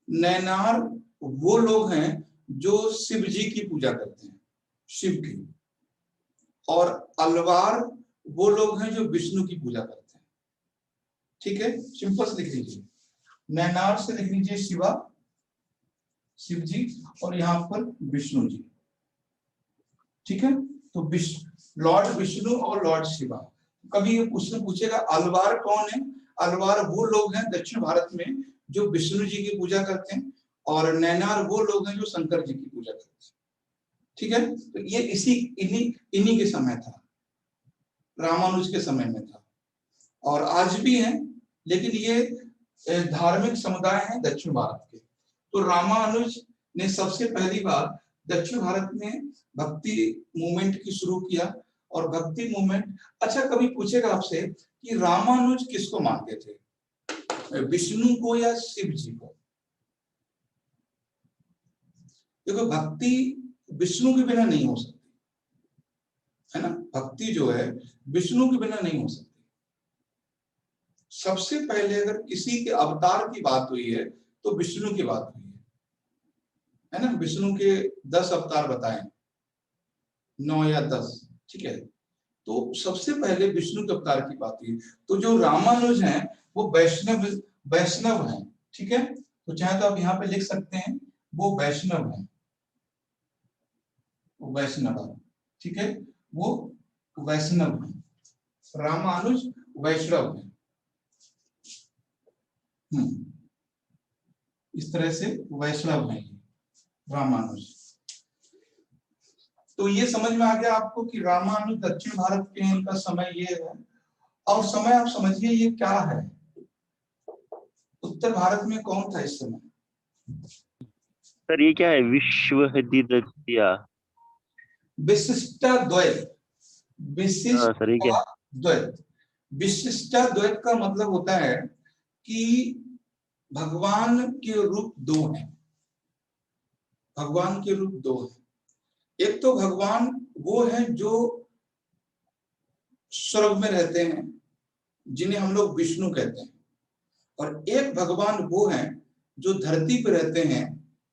नैनार वो लोग हैं जो शिव जी की पूजा करते हैं, शिव की, और अलवार वो लोग हैं जो विष्णु की पूजा करते हैं, ठीक है। सिंपल से लिख लीजिए, नैनार से लिख लीजिए शिवा, शिव जी, और यहाँ पर विष्णु जी, ठीक है। तो लॉर्ड विष्णु और लॉर्ड शिवा। कभी क्वेश्चन पूछेगा अलवार कौन है? अलवार वो लोग हैं दक्षिण भारत में जो विष्णु जी की पूजा करते हैं, और नैनार वो लोग हैं जो शंकर जी की पूजा करते हैं, ठीक है। तो ये इन्हीं के समय था, रामानुज के समय में था, और आज भी है, लेकिन ये धार्मिक समुदाय है दक्षिण भारत के। तो रामानुज ने सबसे पहली बार दक्षिण भारत में भक्ति मूवमेंट की शुरू किया। और भक्ति मूवमेंट, अच्छा कभी पूछेगा आपसे कि रामानुज किसको मानते थे, विष्णु को या शिव जी को? देखो, भक्ति विष्णु के बिना नहीं हो सकती, है ना। भक्ति जो है विष्णु के बिना नहीं हो सकती। सबसे पहले अगर किसी के अवतार की बात हुई है तो विष्णु की बात हुई है ना। विष्णु के 10 अवतार बताए, 9 या 10, ठीक है। तो सबसे पहले विष्णु के अवतार की बात हुई। तो जो रामानुज हैं वो वैष्णव हैं, ठीक है। तो चाहे तो आप यहाँ पे लिख सकते हैं वो वैष्णव हैं, वैष्णव, ठीक है, वो वैष्णव हैं। रामानुज वैष्णव हैं, इस तरह से वैष्णव हैं रामानुज। तो ये समझ में आ गया आपको कि रामानुज दक्षिण भारत के, इनका समय ये है। और समय आप समझिए ये क्या है, उत्तर भारत में कौन था इस समय? सर ये क्या है, विश्वहिदिदत्या? विशिष्टाद्वैत। सर ये क्या? विशिष्टाद्वैत का मतलब होता है कि भगवान के रूप दो हैं, भगवान के रूप दो हैं। एक तो भगवान वो है जो स्वर्ग में रहते हैं जिन्हें हम लोग विष्णु कहते हैं, और एक भगवान वो हैं जो धरती पर रहते हैं,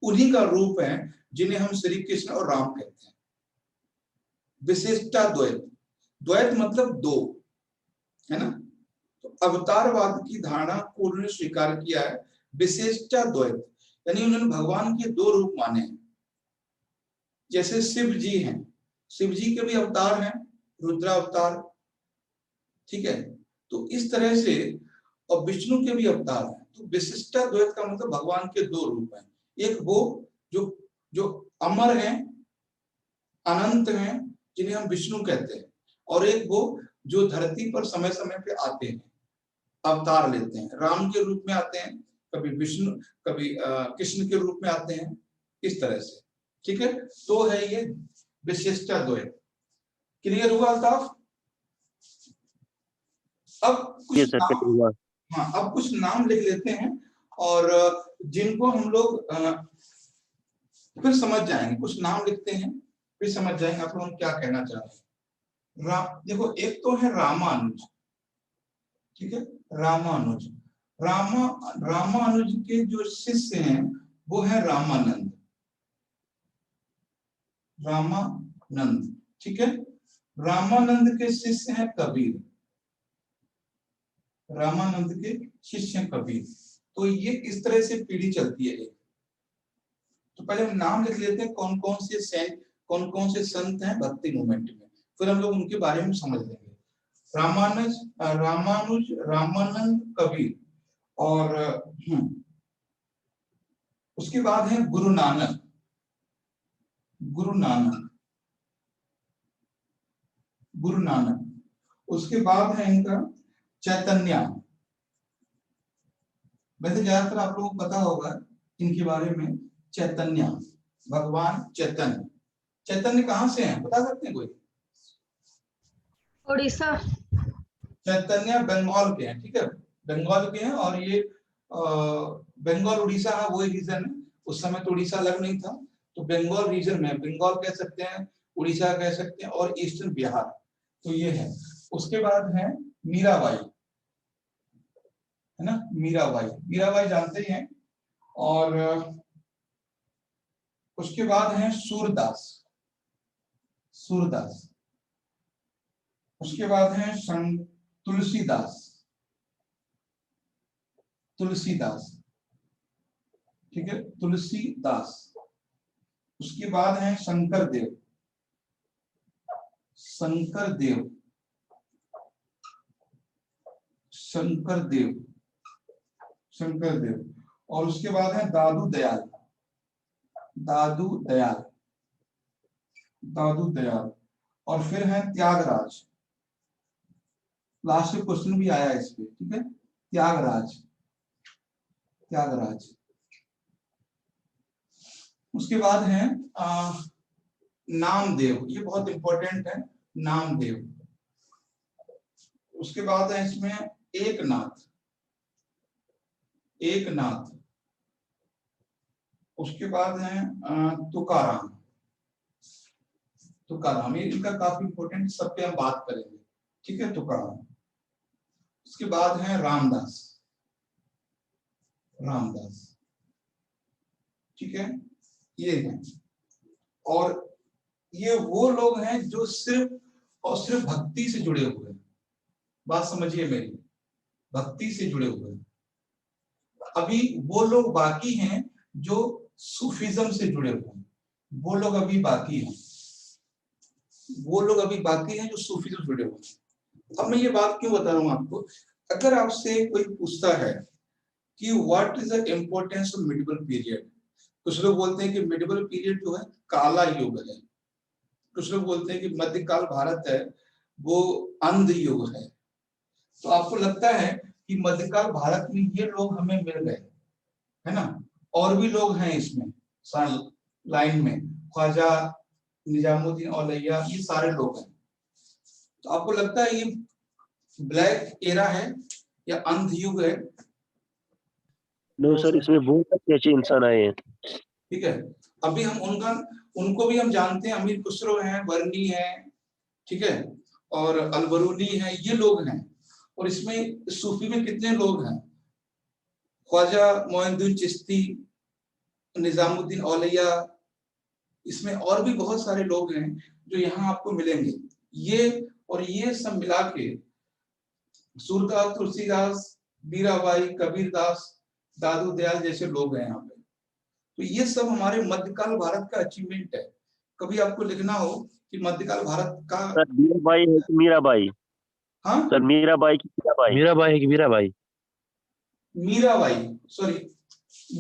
उन्हीं का रूप है जिन्हें हम श्री कृष्ण और राम कहते हैं। विशिष्टा द्वैत, द्वैत मतलब दो, है ना। तो अवतारवाद की धारणा को उन्होंने स्वीकार किया है, विशिष्टा द्वैत, यानी उन्होंने भगवान के दो रूप माने हैं। जैसे शिव जी हैं, शिव जी के भी अवतार हैं, रुद्रावतार, ठीक है। तो इस तरह से, और विष्णु के भी अवतार हैं। तो विशिष्टा द्वैत का मतलब भगवान के दो रूप हैं, एक वो जो अमर हैं, अनंत हैं, जिन्हें हम विष्णु कहते हैं, और एक वो जो धरती पर समय समय पे आते हैं, अवतार लेते हैं, राम के रूप में आते हैं, कभी विष्णु, कभी कृष्ण के रूप में आते हैं, इस तरह से, ठीक है। तो है ये विशिष्टा द्वैत। क्लियर हुआ अल्ताफ? अब कुछ ये सर नाम, clear हुआ। हाँ, अब कुछ नाम लिख लेते हैं, और जिनको हम लोग फिर समझ जाएंगे। कुछ नाम लिखते हैं, फिर समझ जाएंगे आप लोग हम क्या कहना चाह रहे हैं। देखो, एक तो है रामानुज, ठीक है, रामानुज। रामानुज के जो शिष्य हैं वो है रामानंद, रामानंद, ठीक है। रामानंद के शिष्य हैं कबीर, रामानंद के शिष्य हैं कबीर। तो ये इस तरह से पीढ़ी चलती है। तो पहले हम नाम लिख लेते हैं, कौन कौन से संत हैं भक्ति मूवमेंट में, फिर हम लोग उनके बारे में समझ लेंगे। रामानुज, रामानंद, कबीर, और उसके बाद है गुरु नानक, गुरु नानक। उसके बाद है इनका चैतन्य। वैसे ज्यादातर आप लोगों को पता होगा इनके बारे में, चैतन्य, भगवान चैतन्य। चैतन्य कहाँ से हैं, बता सकते हैं कोई? उड़ीसा। चैतन्य बंगाल के हैं, ठीक है, बंगाल के हैं। और ये बंगाल उड़ीसा है वही रीजन है। उस समय तो उड़ीसा अलग नहीं था, तो बंगाल रीजन में, बंगाल कह सकते हैं, उड़ीसा कह सकते हैं, और ईस्टर्न बिहार, तो ये है। उसके बाद है मीराबाई, है ना, मीराबाई जानते ही हैं। और उसके बाद है सूरदास, उसके बाद है तुलसीदास, ठीक है, तुलसीदास। उसके बाद है शंकरदेव, और उसके बाद है दादू दयाल, और फिर है त्यागराज। लास्ट क्वेश्चन भी आया इस पे, ठीक है, त्यागराज। उसके बाद है नामदेव, ये बहुत इंपॉर्टेंट है, नामदेव। उसके बाद है इसमें एकनाथ। उसके बाद है तुकाराम, ये इनका काफी इंपॉर्टेंट, सब पे हम बात करेंगे, ठीक है, तुकाराम। उसके बाद है रामदास, ठीक है, ये है। और ये वो लोग हैं जो सिर्फ और सिर्फ भक्ति से जुड़े हुए हैं। बात समझिए मेरी, भक्ति से जुड़े हुए हैं। अभी वो लोग बाकी हैं जो सूफिज्म से जुड़े हुए हैं, वो लोग अभी बाकी हैं जो सूफिज्म से जुड़े हुए हैं। अब मैं ये बात क्यों बता रहा हूँ आपको, अगर आपसे कोई पूछता है कि what is the importance of medieval period, कुछ लोग बोलते हैं कि मिडिवल पीरियड जो है काला युग है, कुछ लोग बोलते हैं कि मध्यकाल भारत है वो अंध युग है। तो आपको लगता है कि मध्यकाल भारत में ये लोग हमें मिल गए, है ना, और भी लोग हैं इसमें लाइन में, ख्वाजा, निजामुद्दीन औलैया, ये सारे लोग हैं। तो आपको लगता है ये ब्लैक एरा है या अंध युग है? नो सर, इसमें बहुत अच्छे अच्छे इंसान आए हैं। ठीक है, अभी हम उनको भी हम जानते हैं, अमीर खुसरो हैं, वर्नी है, ठीक है, और अलबरूनी है, ये लोग हैं। और इसमें सूफी में कितने लोग हैं, ख्वाजा मोइनुद्दीन चिश्ती, निजामुद्दीन औलिया, इसमें और भी बहुत सारे लोग हैं जो यहाँ आपको मिलेंगे। ये सब मिला के सूरदास, तुलसीदास, मीराबाई, कबीरदास, दादू दयाल जैसे लोग हैं यहाँ पे। तो ये सब हमारे मध्यकाल भारत का अचीवमेंट है। कभी आपको लिखना हो कि मध्यकाल भारत का, सर मीराबाई है कि मीराबाई? हाँ सर मीराबाई की मीराबाई? मीराबाई है कि मीराबाई? मीराबाई, सॉरी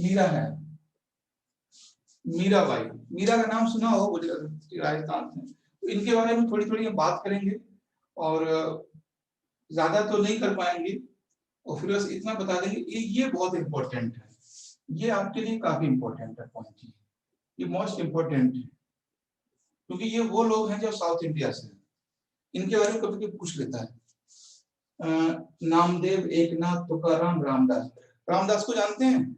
मीरा है, मीराबाई। मीरा का नाम सुना हो गुजरात राजस्थान में। तो इनके बारे में थोड़ी थोड़ी हम बात करेंगे और ज्यादा तो नहीं कर पाएंगे, और फिर बस इतना बता देंगे ये बहुत इंपॉर्टेंट है, ये आपके लिए काफी इंपॉर्टेंट है पॉइंट, ये मोस्ट इंपॉर्टेंट है, क्योंकि ये वो लोग हैं जो साउथ इंडिया से हैं। इनके बारे में कभी कभी पूछ लेता है। नामदेव, एकनाथ, तुकाराम, रामदास। रामदास को जानते हैं?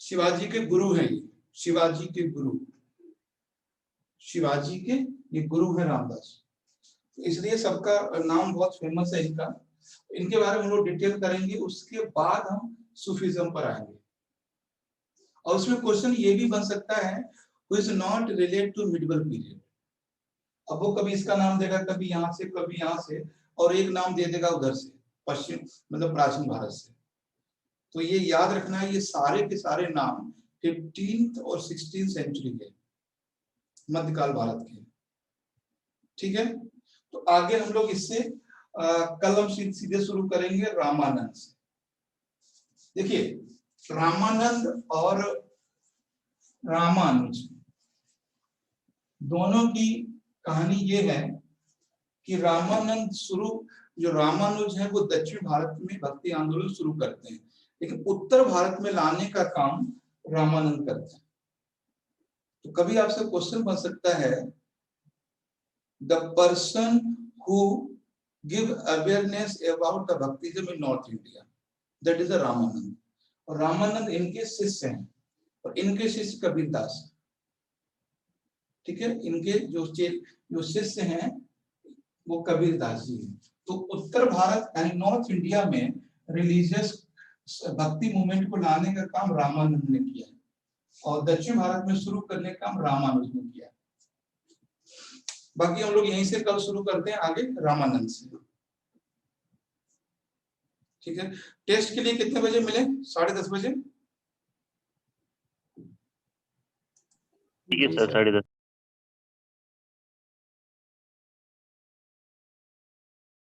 शिवाजी के गुरु हैं ये, शिवाजी के गुरु, शिवाजी के ये गुरु है रामदास, इसलिए सबका नाम बहुत फेमस है इनका। इनके बारे में हम लोग डिटेल करेंगे, उसके बाद हम सूफीज्म पर आएंगे। और उसमें क्वेश्चन ये भी बन सकता है, who is not related to medieval period. अब वो कभी इसका नाम देगा, कभी यहाँ से कभी यहाँ से, और एक नाम दे देगा उधर से, पश्चिम मतलब प्राचीन भारत से। तो ये याद रखना है, ये सारे के सारे नाम 15th और 16th सेंचुरी के मध्यकाल भारत के, ठीक है। तो आगे हम लोग इससे कल हम सीधे शुरू करेंगे रामानंद से। देखिए रामानंद और रामानुज दोनों की कहानी ये है कि जो रामानुज है वो दक्षिण भारत में भक्ति आंदोलन शुरू करते हैं, लेकिन उत्तर भारत में लाने का काम रामानंद करते हैं। तो कभी आपसे क्वेश्चन बन सकता है, the person who give awareness about the भक्तिज्म in North India, that is the Ramanand. और रामानंद इनके शिष्य हैं, और इनके शिष्य कबीरदास, ठीक है। इनके जो शिष्य हैं वो कबीरदास जी हैं। तो उत्तर भारत यानी नॉर्थ इंडिया में रिलीजियस भक्ति मूवमेंट को लाने का काम रामानंद ने किया है, और दक्षिण भारत में शुरू करने का काम रामानुज ने किया। बाकी हम लोग यहीं से कल शुरू करते हैं आगे रामानंद से, ठीक है। टेस्ट के लिए कितने बजे मिले? 10:30 बजे, ठीक है सर, 10:30।